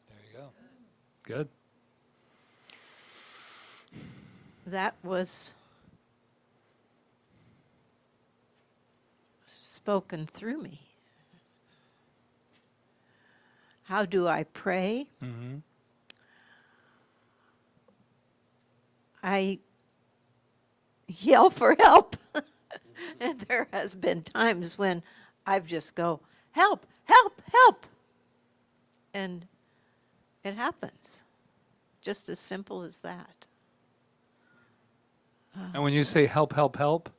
There you go. Good. That was spoken through me. How do I pray? Mm-hmm. I yell for help. And there has been times when I've just go, help, help, help. And it happens. Just as simple as that. And when you say help, help, help,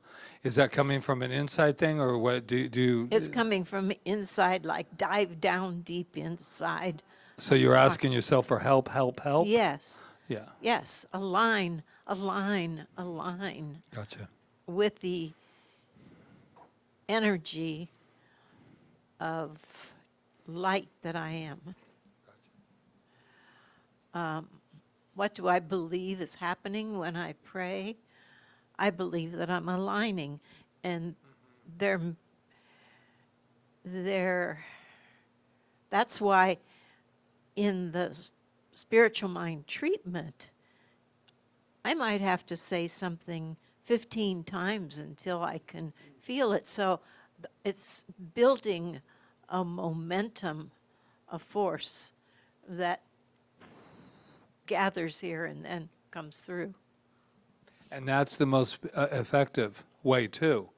is that coming from an inside thing, or what do It's coming from inside, like dive down deep inside. so you're asking yourself for help, help, help? Yes. Yeah. Yes. Align, align, align Gotcha. with the energy of light that I am. What do I believe is happening when I pray? I believe that I'm aligning, and that's why in the spiritual mind treatment, I might have to say something 15 times until I can feel it. So it's building a momentum, a force that gathers here and then comes through. And that's the most effective way too.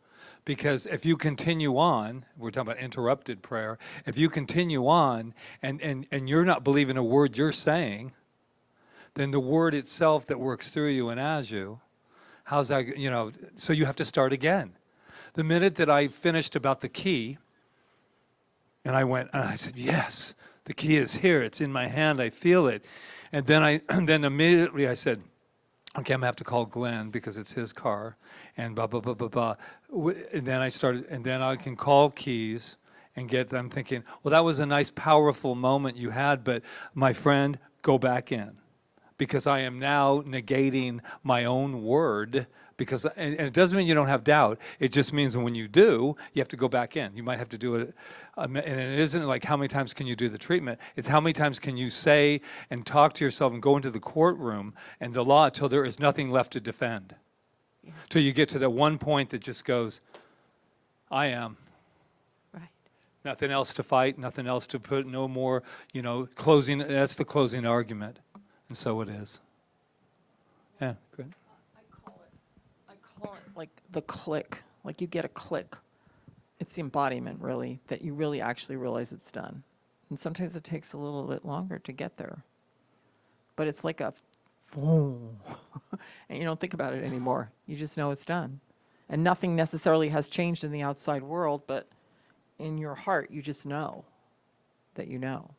Because if you continue on, we're talking about interrupted prayer, if you continue on and you're not believing a word you're saying, then the word itself that works through you and as you, how's that, so you have to start again. The minute that I finished about the key, and I said, yes, the key is here, it's in my hand, I feel it. And then immediately I said, okay, I'm gonna have to call Glenn because it's his car, and blah, blah, blah, blah, blah. And then I can call Keys and I'm thinking, well, that was a nice, powerful moment you had, but my friend, go back in. Because I am now negating my own word, and it doesn't mean you don't have doubt, it just means that when you do, you have to go back in. You might have to do it, and it isn't like how many times can you do the treatment, it's how many times can you say and talk to yourself and go into the courtroom and the law till there is nothing left to defend. Yeah. Till you get to that one point that just goes, I am. Right. Nothing else to fight, nothing else to put, no more, closing, that's the closing argument. And so it is. Yeah, good. I call it like the click, like you get a click. It's the embodiment, really, that you really actually realize it's done. And sometimes it takes a little bit longer to get there. But it's like a boom, and you don't think about it anymore. You just know it's done. And nothing necessarily has changed in the outside world, but in your heart, you just know that you know.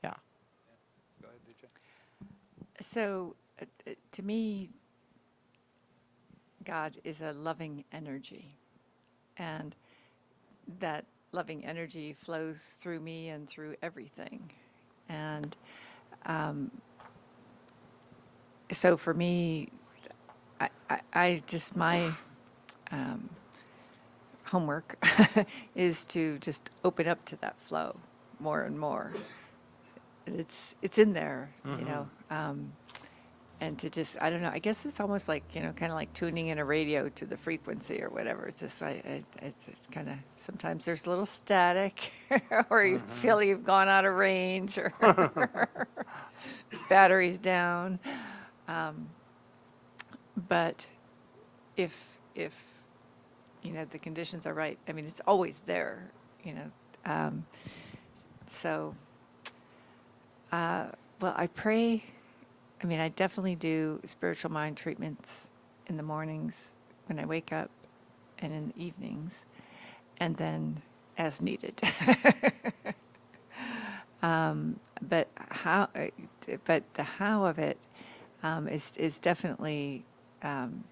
Yeah. Go ahead, DJ. So, to me, God is a loving energy, and that loving energy flows through me and through everything. And so for me, I just, my homework is to just open up to that flow more and more. It's in there, and to just, I don't know, I guess it's almost like, kind of like tuning in a radio to the frequency or whatever. It's just, it's kind of, sometimes there's a little static, or you feel you've gone out of range, or battery's down. But if the conditions are right, I mean, it's always there, so, well, I pray. I mean, I definitely do spiritual mind treatments in the mornings when I wake up and in the evenings. And then as needed. But the how of it is definitely kind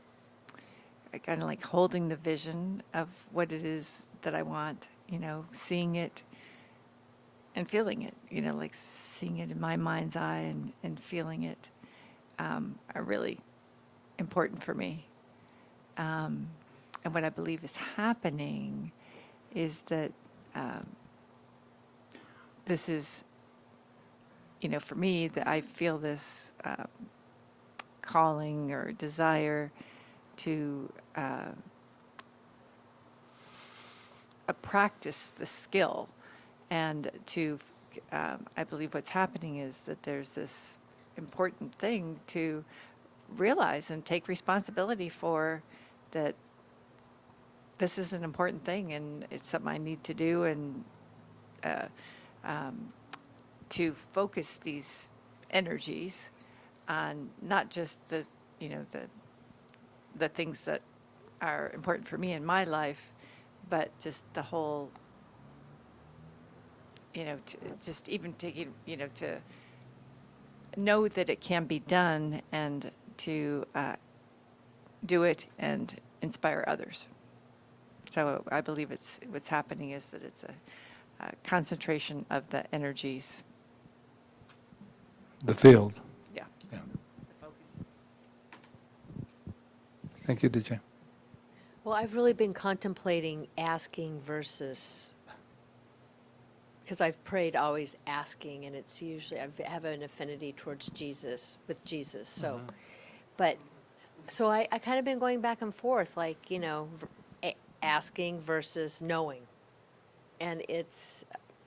of like holding the vision of what it is that I want, seeing it and feeling it, like seeing it in my mind's eye and feeling it are really important for me. And what I believe is happening is that this is, for me, that I feel this calling or desire to practice the skill, and to, I believe what's happening is that there's this important thing to realize and take responsibility for, that this is an important thing and it's something I need to do, and to focus these energies on not just the things that are important for me in my life, but just the whole, just even taking, to know that it can be done, and to do it and inspire others. So I believe what's happening is that it's a concentration of the energies. The field. Yeah. Yeah. Thank you, DJ. Well, I've really been contemplating asking versus, because I've prayed always asking, and it's usually, I have an affinity towards Jesus, with Jesus, so. But, so I kind of been going back and forth, like, asking versus knowing. And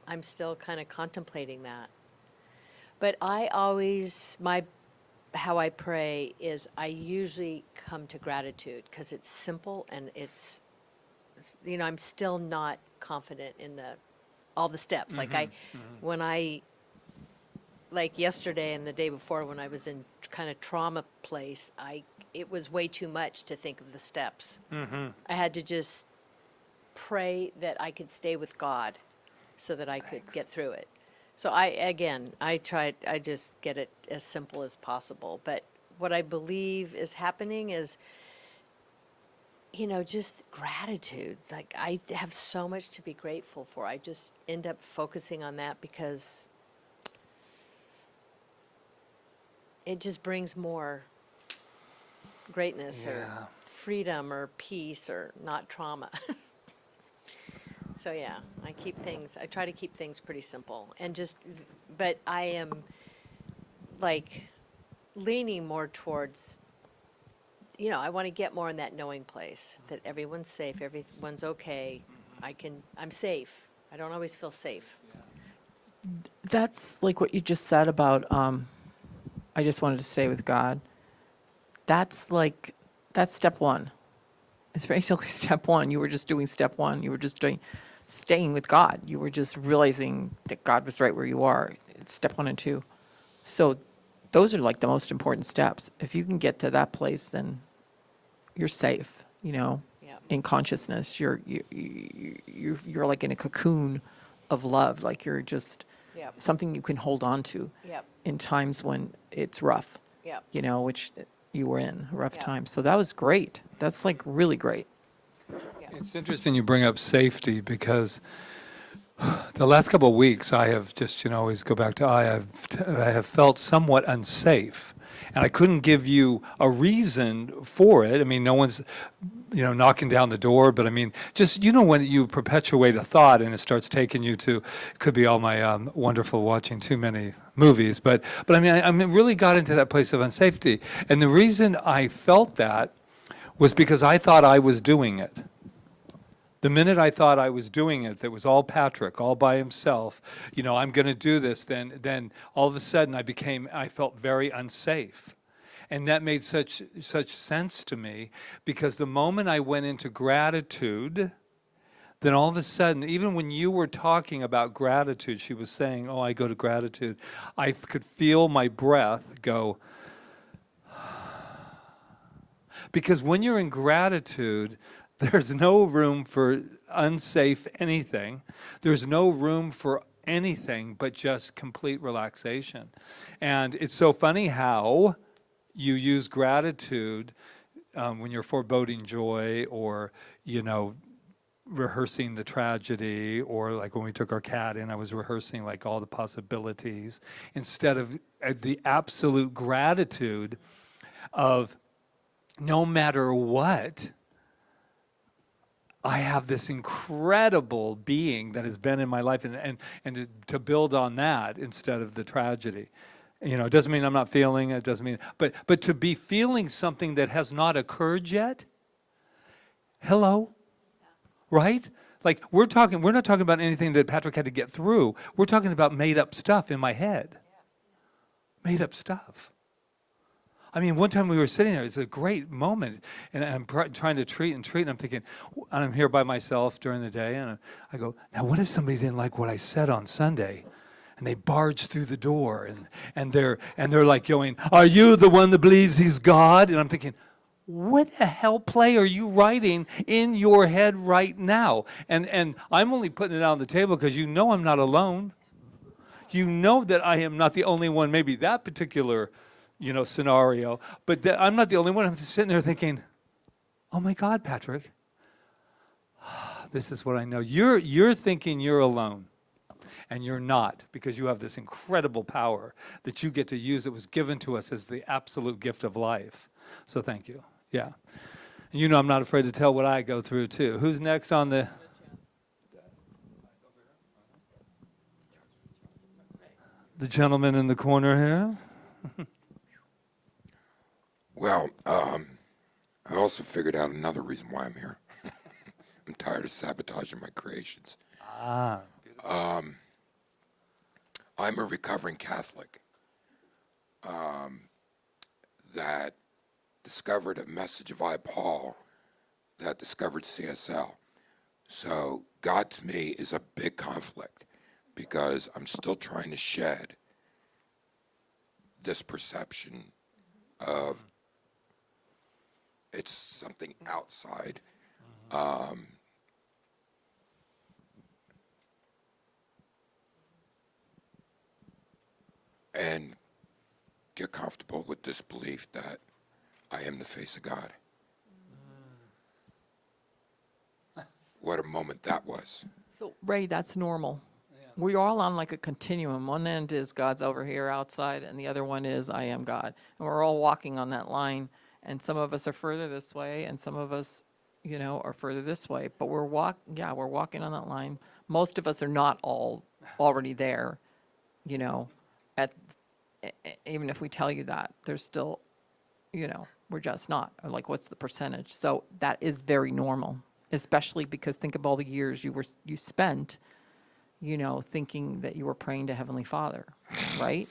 I'm still kind of contemplating that. But I always, how I pray is I usually come to gratitude, because it's simple, and it's, I'm still not confident in all the steps. Like when like yesterday and the day before, when I was in kind of trauma place, it was way too much to think of the steps. I had to just pray that I could stay with God so that I could get through it. So I just get it as simple as possible. But what I believe is happening is, just gratitude. Like, I have so much to be grateful for. I just end up focusing on that, because it just brings more greatness or freedom or peace, or not trauma. So yeah, I try to keep things pretty simple, and but I am like leaning more towards, I want to get more in that knowing place, that everyone's safe, everyone's okay. I'm safe. I don't always feel safe. That's like what you just said about, I just wanted to stay with God. That's step one. It's basically step one. You were just doing step one. You were just staying with God. You were just realizing that God was right where you are. It's step 1 and 2. So those are like the most important steps. If you can get to that place, then you're safe, in consciousness. You're like in a cocoon of love. Like you're just something you can hold on to in times when it's rough, which you were in a rough time. So that was great. That's like really great. It's interesting you bring up safety, because the last couple of weeks I have just, always go back to I have felt somewhat unsafe. And I couldn't give you a reason for it. I mean, no one's, knocking down the door, but I mean, just, when you perpetuate a thought and it starts taking you to, it could be all my wonderful watching too many movies, but I mean, I really got into that place of unsafety. And the reason I felt that was because I thought I was doing it. The minute I thought I was doing it, that was all Patrick, all by himself, I'm going to do this, then all of a sudden I felt very unsafe. And that made such sense to me, because the moment I went into gratitude, then all of a sudden, even when you were talking about gratitude, she was saying, I go to gratitude, I could feel my breath go. Because when you're in gratitude, There's no room for unsafe anything. There's no room for anything but just complete relaxation. And it's so funny how you use gratitude when you're foreboding joy, or, rehearsing the tragedy, or like when we took our cat in, I was rehearsing like all the possibilities, instead of the absolute gratitude of, no matter what, I have this incredible being that has been in my life, and to build on that instead of the tragedy. It doesn't mean I'm not feeling, it doesn't mean, but to be feeling something that has not occurred yet. Hello? Right? Like we're not talking about anything that Patrick had to get through. We're talking about made up stuff in my head. Made up stuff. I mean, one time we were sitting there, it's a great moment, and I'm trying to treat, and I'm thinking, and I'm here by myself during the day, and I go, now what if somebody didn't like what I said on Sunday? And they barge through the door, and they're like going, are you the one that believes he's God? And I'm thinking, what the hell play are you writing in your head right now? And I'm only putting it on the table because I'm not alone. You know that I am not the only one, maybe that particular scenario, but I'm not the only one. I'm just sitting there thinking, oh my God, Patrick, this is what I know. You're thinking you're alone, and you're not, because you have this incredible power that you get to use that was given to us as the absolute gift of life. So thank you. Yeah. And I'm not afraid to tell what I go through too. Who's next on the... The gentleman in the corner here. Well, I also figured out another reason why I'm here. I'm tired of sabotaging my creations. I'm a recovering Catholic that discovered a message of I, Paul, that discovered CSL. So God to me is a big conflict, because I'm still trying to shed this perception of it's something outside. And get comfortable with this belief that I am the face of God. What a moment that was. So, Ray, that's normal. We're all on like a continuum. One end is God's over here outside, and the other one is I am God. And we're all walking on that line, and some of us are further this way, and some of us, are further this way. But we're walking on that line. Most of us are not all already there, even if we tell you that, there's still, we're just not. Or like, what's the percentage? So that is very normal, especially because think of all the years you spent, thinking that you were praying to Heavenly Father, right?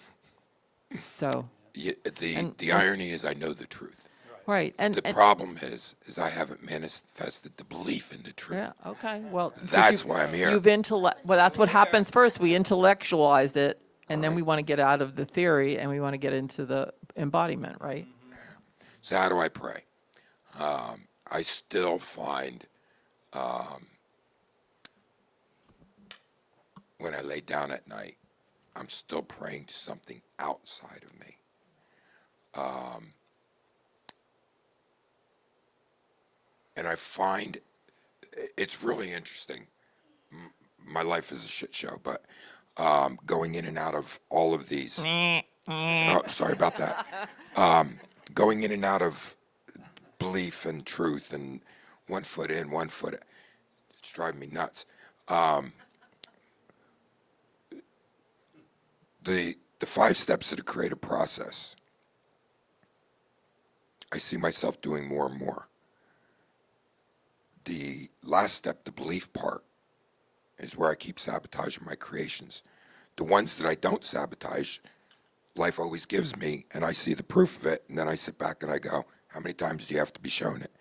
So. Yeah, the irony is I know the truth. Right. And the problem is I haven't manifested the belief in the truth. Yeah, okay. Well, that's why I'm here. Well, that's what happens first. We intellectualize it, and then we want to get out of the theory, and we want to get into the embodiment, right? So how do I pray? I still find when I lay down at night, I'm still praying to something outside of me. And I find it's really interesting. My life is a shit show, but going in and out of all of these. Oh, sorry about that. Going in and out of belief and truth, and 1 foot in, 1 foot out. It's driving me nuts. The 5 steps of the creative process, I see myself doing more and more. The last step, the belief part, is where I keep sabotaging my creations. The ones that I don't sabotage, life always gives me, and I see the proof of it, and then I sit back and I go, how many times do you have to be shown it?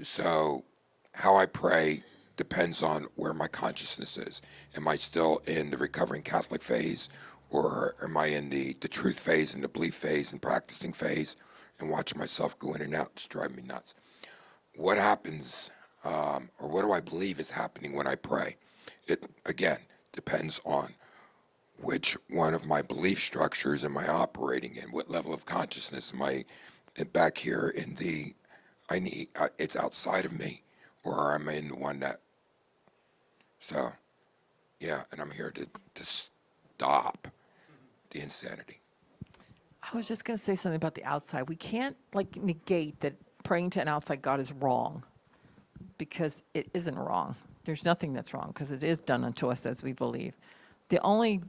So how I pray depends on where my consciousness is. Am I still in the recovering Catholic phase, or am I in the truth phase and the belief phase and practicing phase, and watching myself go in and out? It's driving me nuts. what happens, or what do I believe is happening when I pray? It, again, depends on which one of my belief structures am I operating in, what level of consciousness am I back here in the, it's outside of me, or am I in the one that, so, yeah, and I'm here to stop the insanity. I was just going to say something about the outside. We can't like negate that praying to an outside God is wrong, because it isn't wrong. There's nothing that's wrong, because it is done unto us as we believe. The only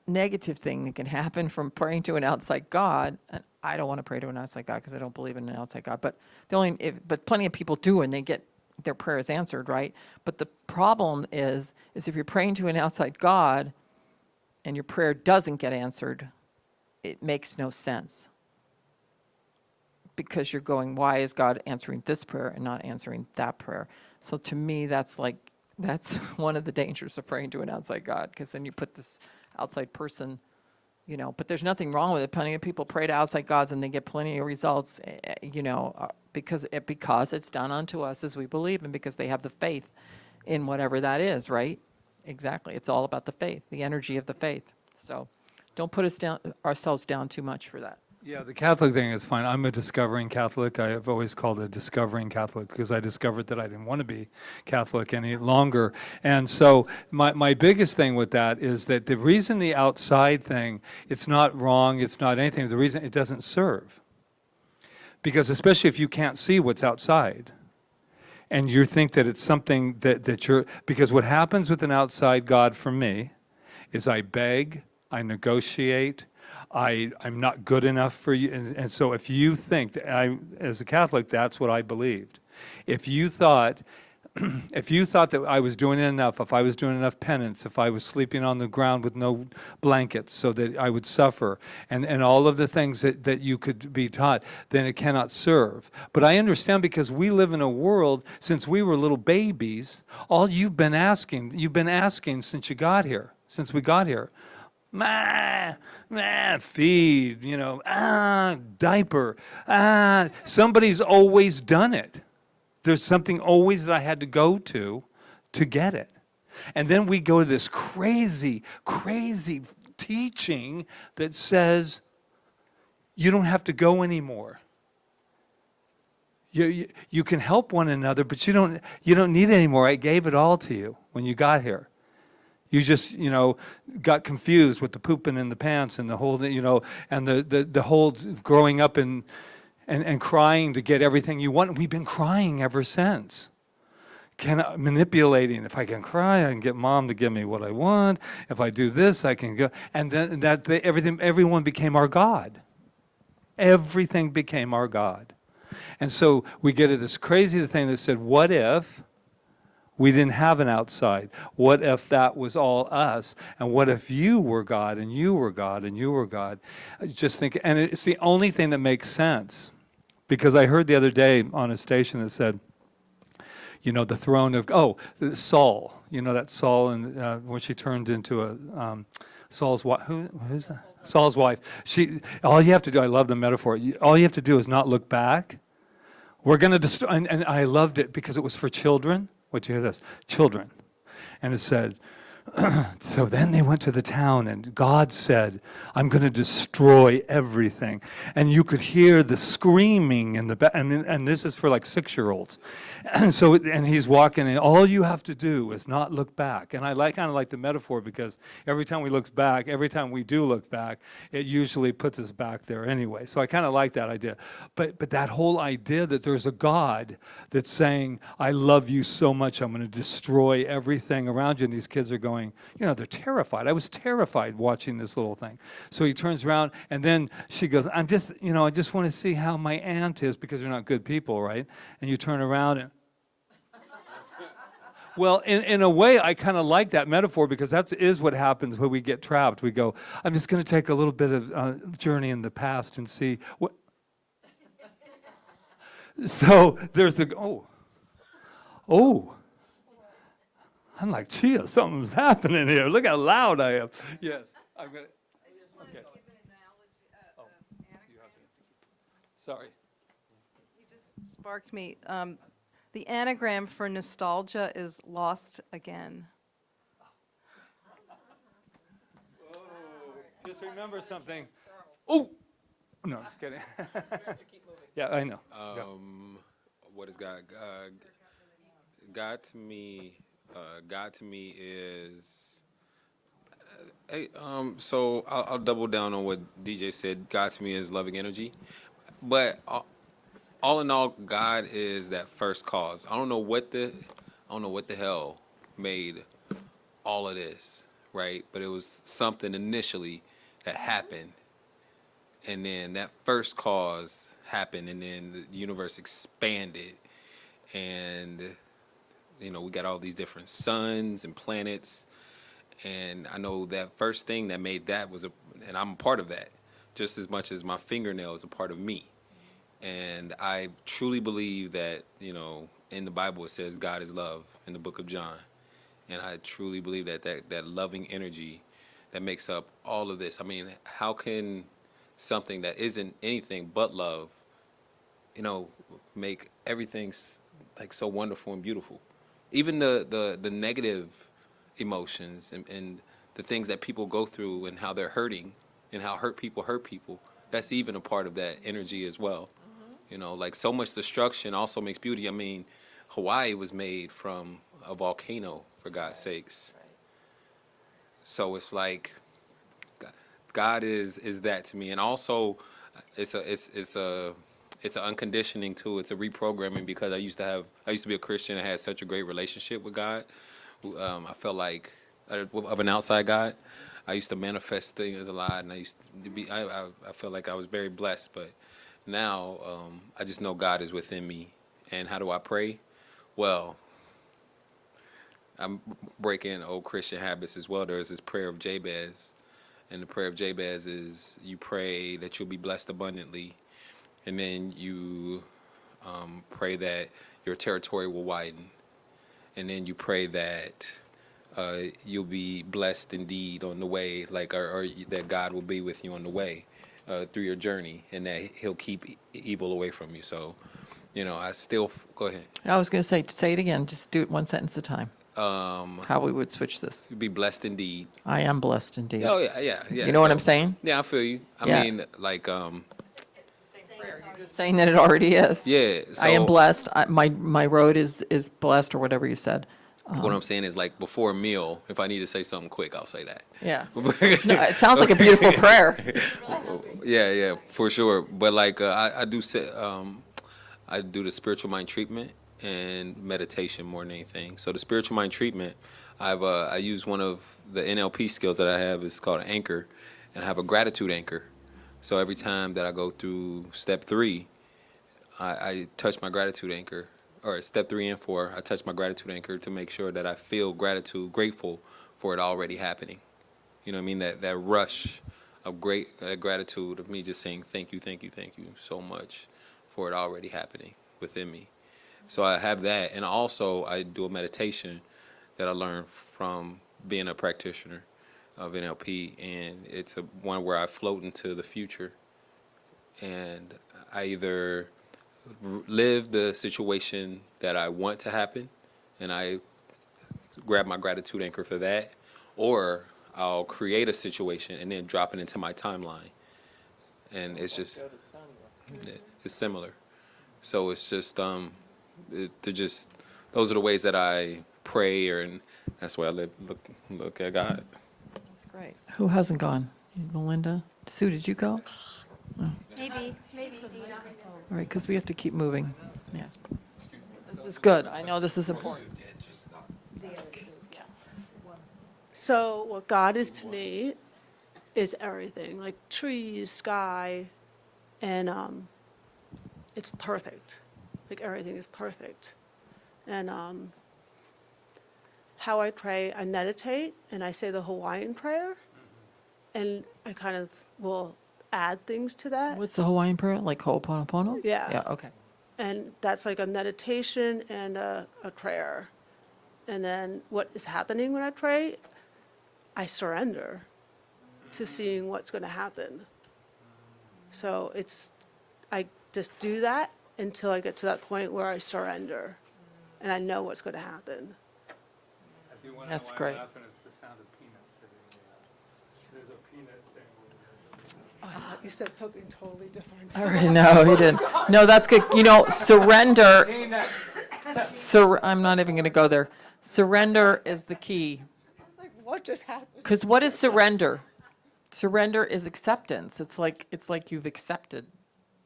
negative thing that can happen from praying to an outside God, and I don't want to pray to an outside God because I don't believe in an outside God, but but plenty of people do, and they get their prayers answered, right? But the problem is if you're praying to an outside God and your prayer doesn't get answered, it makes no sense, because you're going, why is God answering this prayer and not answering that prayer? So to me, that's one of the dangers of praying to an outside God, because then you put this outside person, but there's nothing wrong with it. Plenty of people pray to outside gods and they get plenty of results, because it's done unto us as we believe, and because they have the faith in whatever that is, right? Exactly. It's all about the faith, the energy of the faith. So don't put ourselves down too much for that. Yeah, the Catholic thing is fine. I'm a discovering Catholic. I have always called it a discovering Catholic because I discovered that I didn't want to be Catholic any longer. And so my biggest thing with that is that the reason the outside thing, it's not wrong, it's not anything, the reason it doesn't serve. Because especially if you can't see what's outside, and you think that it's something that you're, because what happens with an outside God for me is I beg, I negotiate, I'm not good enough for you. And so if you think that as a Catholic, that's what I believed. If you thought that I was doing enough, if I was doing enough penance, if I was sleeping on the ground with no blankets so that I would suffer, and all of the things that you could be taught, then it cannot serve. But I understand, because we live in a world, since we were little babies, all you've been asking since we got here. Feed, diaper. Somebody's always done it. There's something always that I had to go to get it. And then we go to this crazy, crazy teaching that says you don't have to go anymore. You can help one another, but you don't need it anymore. I gave it all to you when you got here. You just, got confused with the pooping in the pants and the whole, and the whole growing up and crying to get everything you want. We've been crying ever since. Manipulating. If I can cry, I can get mom to give me what I want. If I do this, I can go. And then everyone became our God. Everything became our God. And so we get to this crazy thing that said, what if we didn't have an outside? What if that was all us? And what if you were God and you were God and you were God? Just think, and it's the only thing that makes sense. Because I heard the other day on a station that said, the throne of, Saul, that Saul, and when she turned into a, Saul's wife, who's that? Saul's wife. All you have to do, I love the metaphor, all you have to do is not look back. We're going to destroy, and I loved it because it was for children. Wait, you hear this? Children. And it said, so then they went to the town, and God said, I'm going to destroy everything. And you could hear the screaming in the back, and this is for like 6-year-olds. And he's walking, and all you have to do is not look back. And I kind of like the metaphor, because every time we do look back, it usually puts us back there anyway. So I kind of like that idea. But that whole idea that there's a God that's saying, I love you so much, I'm going to destroy everything around you. And these kids are going, they're terrified. I was terrified watching this little thing. So he turns around, and then she goes, I just want to see how my aunt is, because they're not good people, right? And you turn around and, well, in a way, I kind of like that metaphor, because that is what happens when we get trapped. We go, I'm just going to take a little bit of journey in the past and see what. So there's I'm like, Chia, something's happening here. Look how loud I am. Yes, I'm going to. Okay. Give an analogy, Oh, you have to. Sorry. You just sparked me. The anagram for nostalgia is lost again. Just remember something. Oh! No, just kidding. Yeah, I know. Go. What is God? God to me is. Hey, so I'll double down on what DJ said. God to me is loving energy, but all in all, God is that first cause. I don't know what the hell made all of this, right? But it was something initially that happened, and then that first cause happened, and then the universe expanded, and we got all these different suns and planets, and I know that first thing that made that and I'm a part of that, just as much as my fingernail is a part of me. And I truly believe that, in the Bible it says God is love in the book of John. And I truly believe that loving energy that makes up all of this. I mean, how can something that isn't anything but love, make everything like so wonderful and beautiful? Even the negative emotions and the things that people go through and how they're hurting and how hurt people, that's even a part of that energy as well. Like so much destruction also makes beauty. I mean, Hawaii was made from a volcano, for God's sakes. So it's like God is that to me, and also it's an unconditioning too. It's a reprogramming because I used to be a Christian and had such a great relationship with God. I felt like of an outside God. I used to manifest things a lot, and I used to be. I felt like I was very blessed, but now I just know God is within me. And how do I pray? Well, I'm breaking old Christian habits as well. There's this prayer of Jabez, and the prayer of Jabez is you pray that you'll be blessed abundantly, and then you pray that your territory will widen, and then you pray that you'll be blessed indeed on the way, or that God will be with you on the way through your journey, and that He'll keep evil away from you. So, I still go ahead. I was going to say it again. Just do it one sentence at a time. How we would switch this. You'll be blessed indeed. I am blessed indeed. Oh yeah. You know what I'm saying? Yeah, I feel you. I Yeah. mean, like Saying that it already is. yeah. So I am blessed. My road is blessed, or whatever you said. what I'm saying is, like, before a meal, if I need to say something quick, I'll say that. Yeah. It sounds like a beautiful prayer. Yeah, for sure. But like I do say, I do the spiritual mind treatment and meditation more than anything. So the spiritual mind treatment, I use one of the NLP skills that I have. It's called an anchor, and I have a gratitude anchor. So every time that I go through step 3, I touch my gratitude anchor, or step 3 and 4, I touch my gratitude anchor to make sure that I feel grateful for it already happening. You know what I mean? That rush of gratitude of me just saying thank you so much for it already happening within me. So I have that, and also I do a meditation that I learned from being a practitioner of NLP, and it's one where I float into the future, and I either live the situation that I want to happen, and I grab my gratitude anchor for that, or I'll create a situation and then drop it into my timeline, and it's just it's similar. So it's just those are the ways that I pray, and that's why I look at God. That's great. Who hasn't gone? Melinda? Sue, did you go? Maybe. All right, because we have to keep moving. Yeah. This is good. I know this is important. So what God is to me is everything, like trees, sky, and it's perfect. Like everything is perfect. And how I pray, I meditate and I say the Hawaiian prayer, and I kind of will add things to that. What's the Hawaiian prayer? Like Ho'oponopono? Yeah. Yeah, okay. And that's like a meditation and a prayer. And then what is happening when I pray, I surrender to seeing what's going to happen. So I just do that, until I get to that point where I surrender and I know what's going to happen. That's great. It's the sound of peanuts hitting the, there's a peanut thing. Oh, I thought you said something totally different. All right, no, he didn't. No, that's good. You know, surrender, I'm not even going to go there. Surrender is the key. Like, what just happened? Because what is surrender? Surrender is acceptance. It's like you've accepted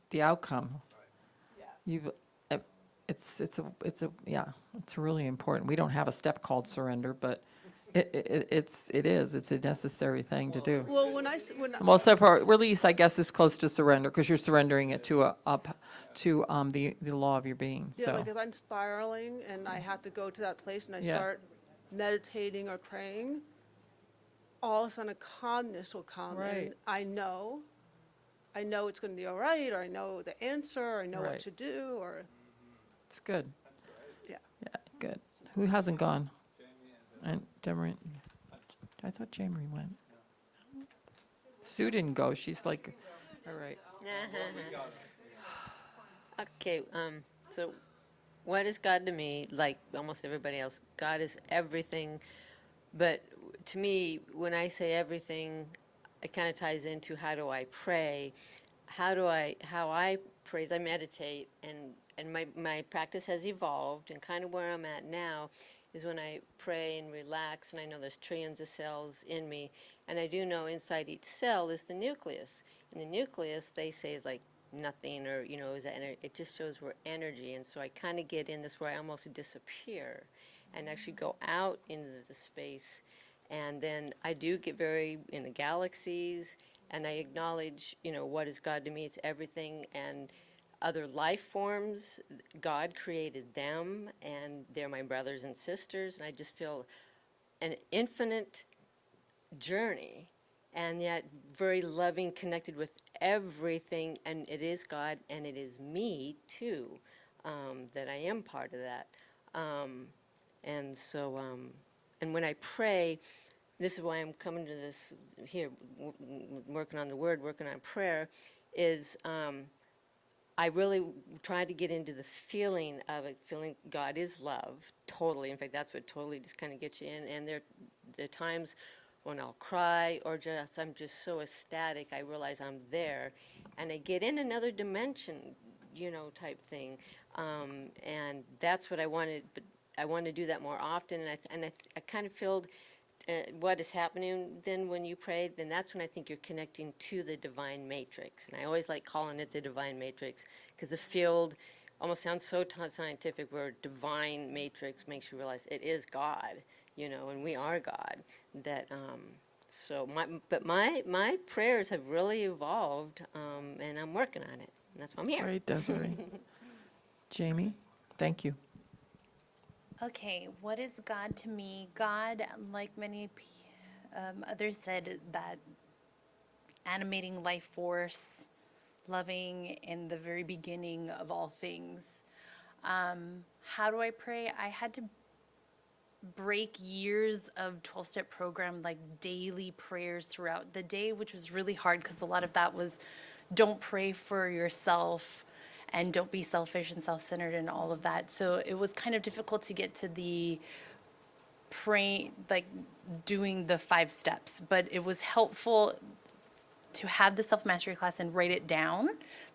the outcome. You've, it's really important. We don't have a step called surrender, but it's a necessary thing to do. Well, Well, so for release, I guess, is close to surrender because you're surrendering it to the law of your being. yeah, So like if I'm spiraling and I have to go to that place and I Yeah. start meditating or praying, all of a sudden a calmness will come. Right. And I know it's going to be all right, or I know the answer, or I know Right. what to do, or, it's good. yeah. Yeah, good. Who hasn't gone? And Demery, I thought Jamie went. Sue didn't go. She's like, all right. Okay, so what is God to me? Like almost everybody else, God is everything. But to me, when I say everything, it kind of ties into how do I pray? How I pray is I meditate, and my practice has evolved, and kind of where I'm at now is when I pray and relax, and I know there's trillions of cells in me, and I do know inside each cell is the nucleus. And the nucleus, they say, is like nothing, or, is that it just shows we're energy. And so I kind of get in this where I almost disappear and actually go out into the space. And then I do get very in the galaxies, and I acknowledge, what is God to me? It's everything. And other life forms, God created them, and they're my brothers and sisters, and I just feel an infinite journey, and yet very loving, connected with everything, and it is God, and it is me, too, that I am part of that. And so, and when I pray, this is why I'm coming to this here, working on the word, working on prayer, is I really try to get into the feeling of it, feeling God is love, totally. In fact, that's what totally just kind of gets you in. And there are times when I'll cry or just I'm just so ecstatic, I realize I'm there. And I get in another dimension, type thing. And that's what I wanted, but I want to do that more often. And I kind of feel what is happening then when you pray, then that's when I think you're connecting to the divine matrix. And I always like calling it the divine matrix because the field almost sounds so scientific, where divine matrix makes you realize it is God, and we are God. That so my prayers have really evolved, and I'm working on it. And that's why I'm here. Great, Desiree. Jamie, thank you. Okay, what is God to me? God, like many others said, that animating life force, loving in the very beginning of all things. How do I pray? I had to break years of 12-step program, like daily prayers throughout the day, which was really hard because a lot of that was don't pray for yourself and don't be selfish and self-centered and all of that. So it was kind of difficult to get to the pray, like doing the 5 steps, but it was helpful to have the self-mastery class and write it down.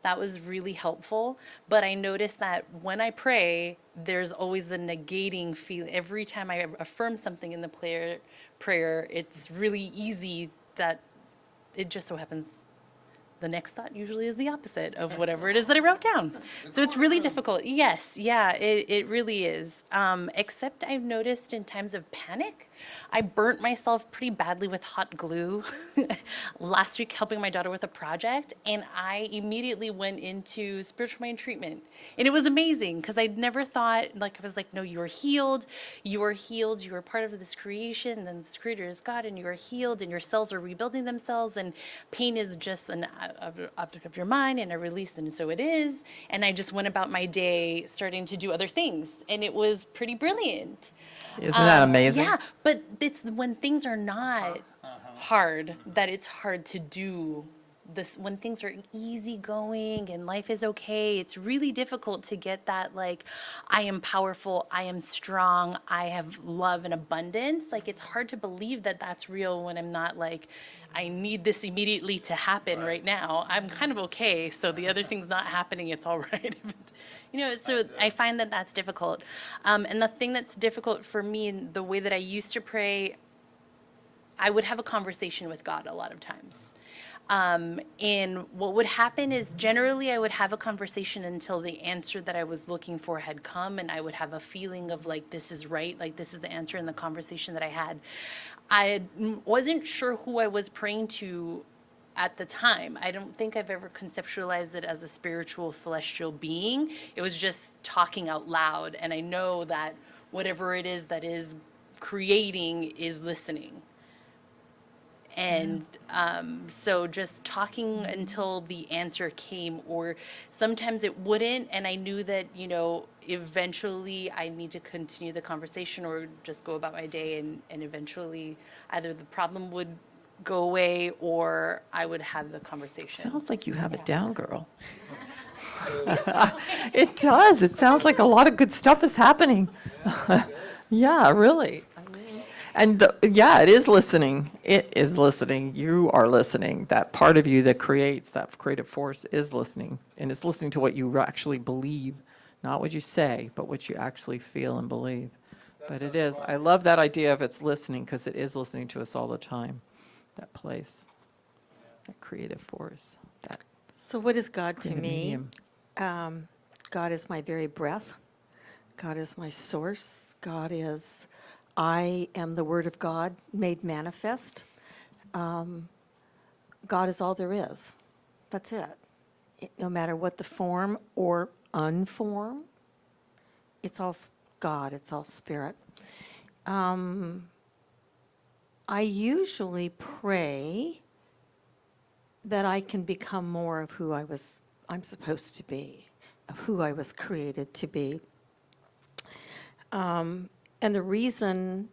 That was really helpful. But I noticed that when I pray, there's always the negating feel. Every time I affirm something in the prayer, it's really easy that it just so happens the next thought usually is the opposite of whatever it is that I wrote down. So it's really difficult. Yes, yeah, it really is. Except I've noticed in times of panic, I burnt myself pretty badly with hot glue last week helping my daughter with a project, and I immediately went into spiritual mind treatment. And it was amazing because I'd never thought, I was like, no, you are healed, you are healed, you are part of this creation, and this creator is God, and you are healed, and your cells are rebuilding themselves, and pain is just an object of your mind, and a release, and so it is. And I just went about my day starting to do other things, and it was pretty brilliant. Isn't that amazing? Yeah, but it's when things are not hard that it's hard to do this, when things are easy going and life is okay, it's really difficult to get that, like, I am powerful, I am strong, I have love and abundance. Like, it's hard to believe that that's real when I'm not like, I need this immediately to happen right now. I'm kind of okay, so the other thing's not happening, it's all right. You know, so I find that that's difficult. And the thing that's difficult for me, in the way that I used to pray, I would have a conversation with God a lot of times. And what would happen is generally I would have a conversation until the answer that I was looking for had come, and I would have a feeling of like, this is right, like this is the answer in the conversation that I had. I wasn't sure who I was praying to at the time. I don't think I've ever conceptualized it as a spiritual celestial being. It was just talking out loud, and I know that whatever it is that is creating is listening. And so just talking until the answer came, or sometimes it wouldn't, and I knew that, you know, eventually I need to continue the conversation or just go about my day, and eventually either the problem would go away or I would have the conversation. Sounds like you have it down, girl. It does. It sounds like a lot of good stuff is happening. Yeah, really. And yeah, it is listening. It is listening. You are listening. That part of you that creates that creative force is listening. And it's listening to what you actually believe, not what you say, but what you actually feel and believe. But it is. I love that idea of it's listening, because it is listening to us all the time. That place, that creative force. That So what is God to creative me? medium. God is my very breath. God is my source. I am the Word of God made manifest. God is all there is. That's it. No matter what the form or unform, it's all God, it's all spirit. I usually pray that I can become more of who I'm supposed to be, of who I was created to be. And the reason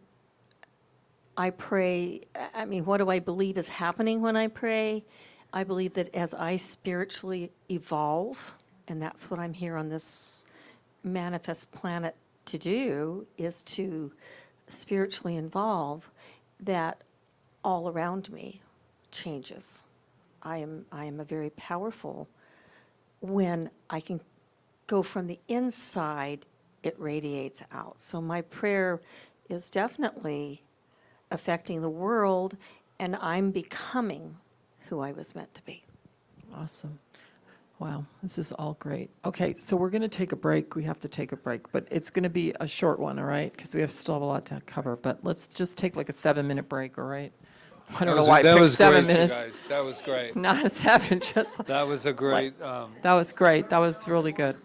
I pray, I mean, what do I believe is happening when I pray? I believe that as I spiritually evolve, and that's what I'm here on this manifest planet to do, is to spiritually evolve, that all around me changes. I am a very powerful, when I can go from the inside, it radiates out. So my prayer is definitely affecting the world, and I'm becoming who I was meant to be. Awesome. Wow, this is all great. Okay, so we're going to take a break. We have to take a break, but it's going to be a short one, all right? Because we still have a lot to cover, but let's just take like a 7-minute break, all right? I don't know why I picked 7 minutes. That was great. Not a 7, just. That was a great. That was great. That was really good.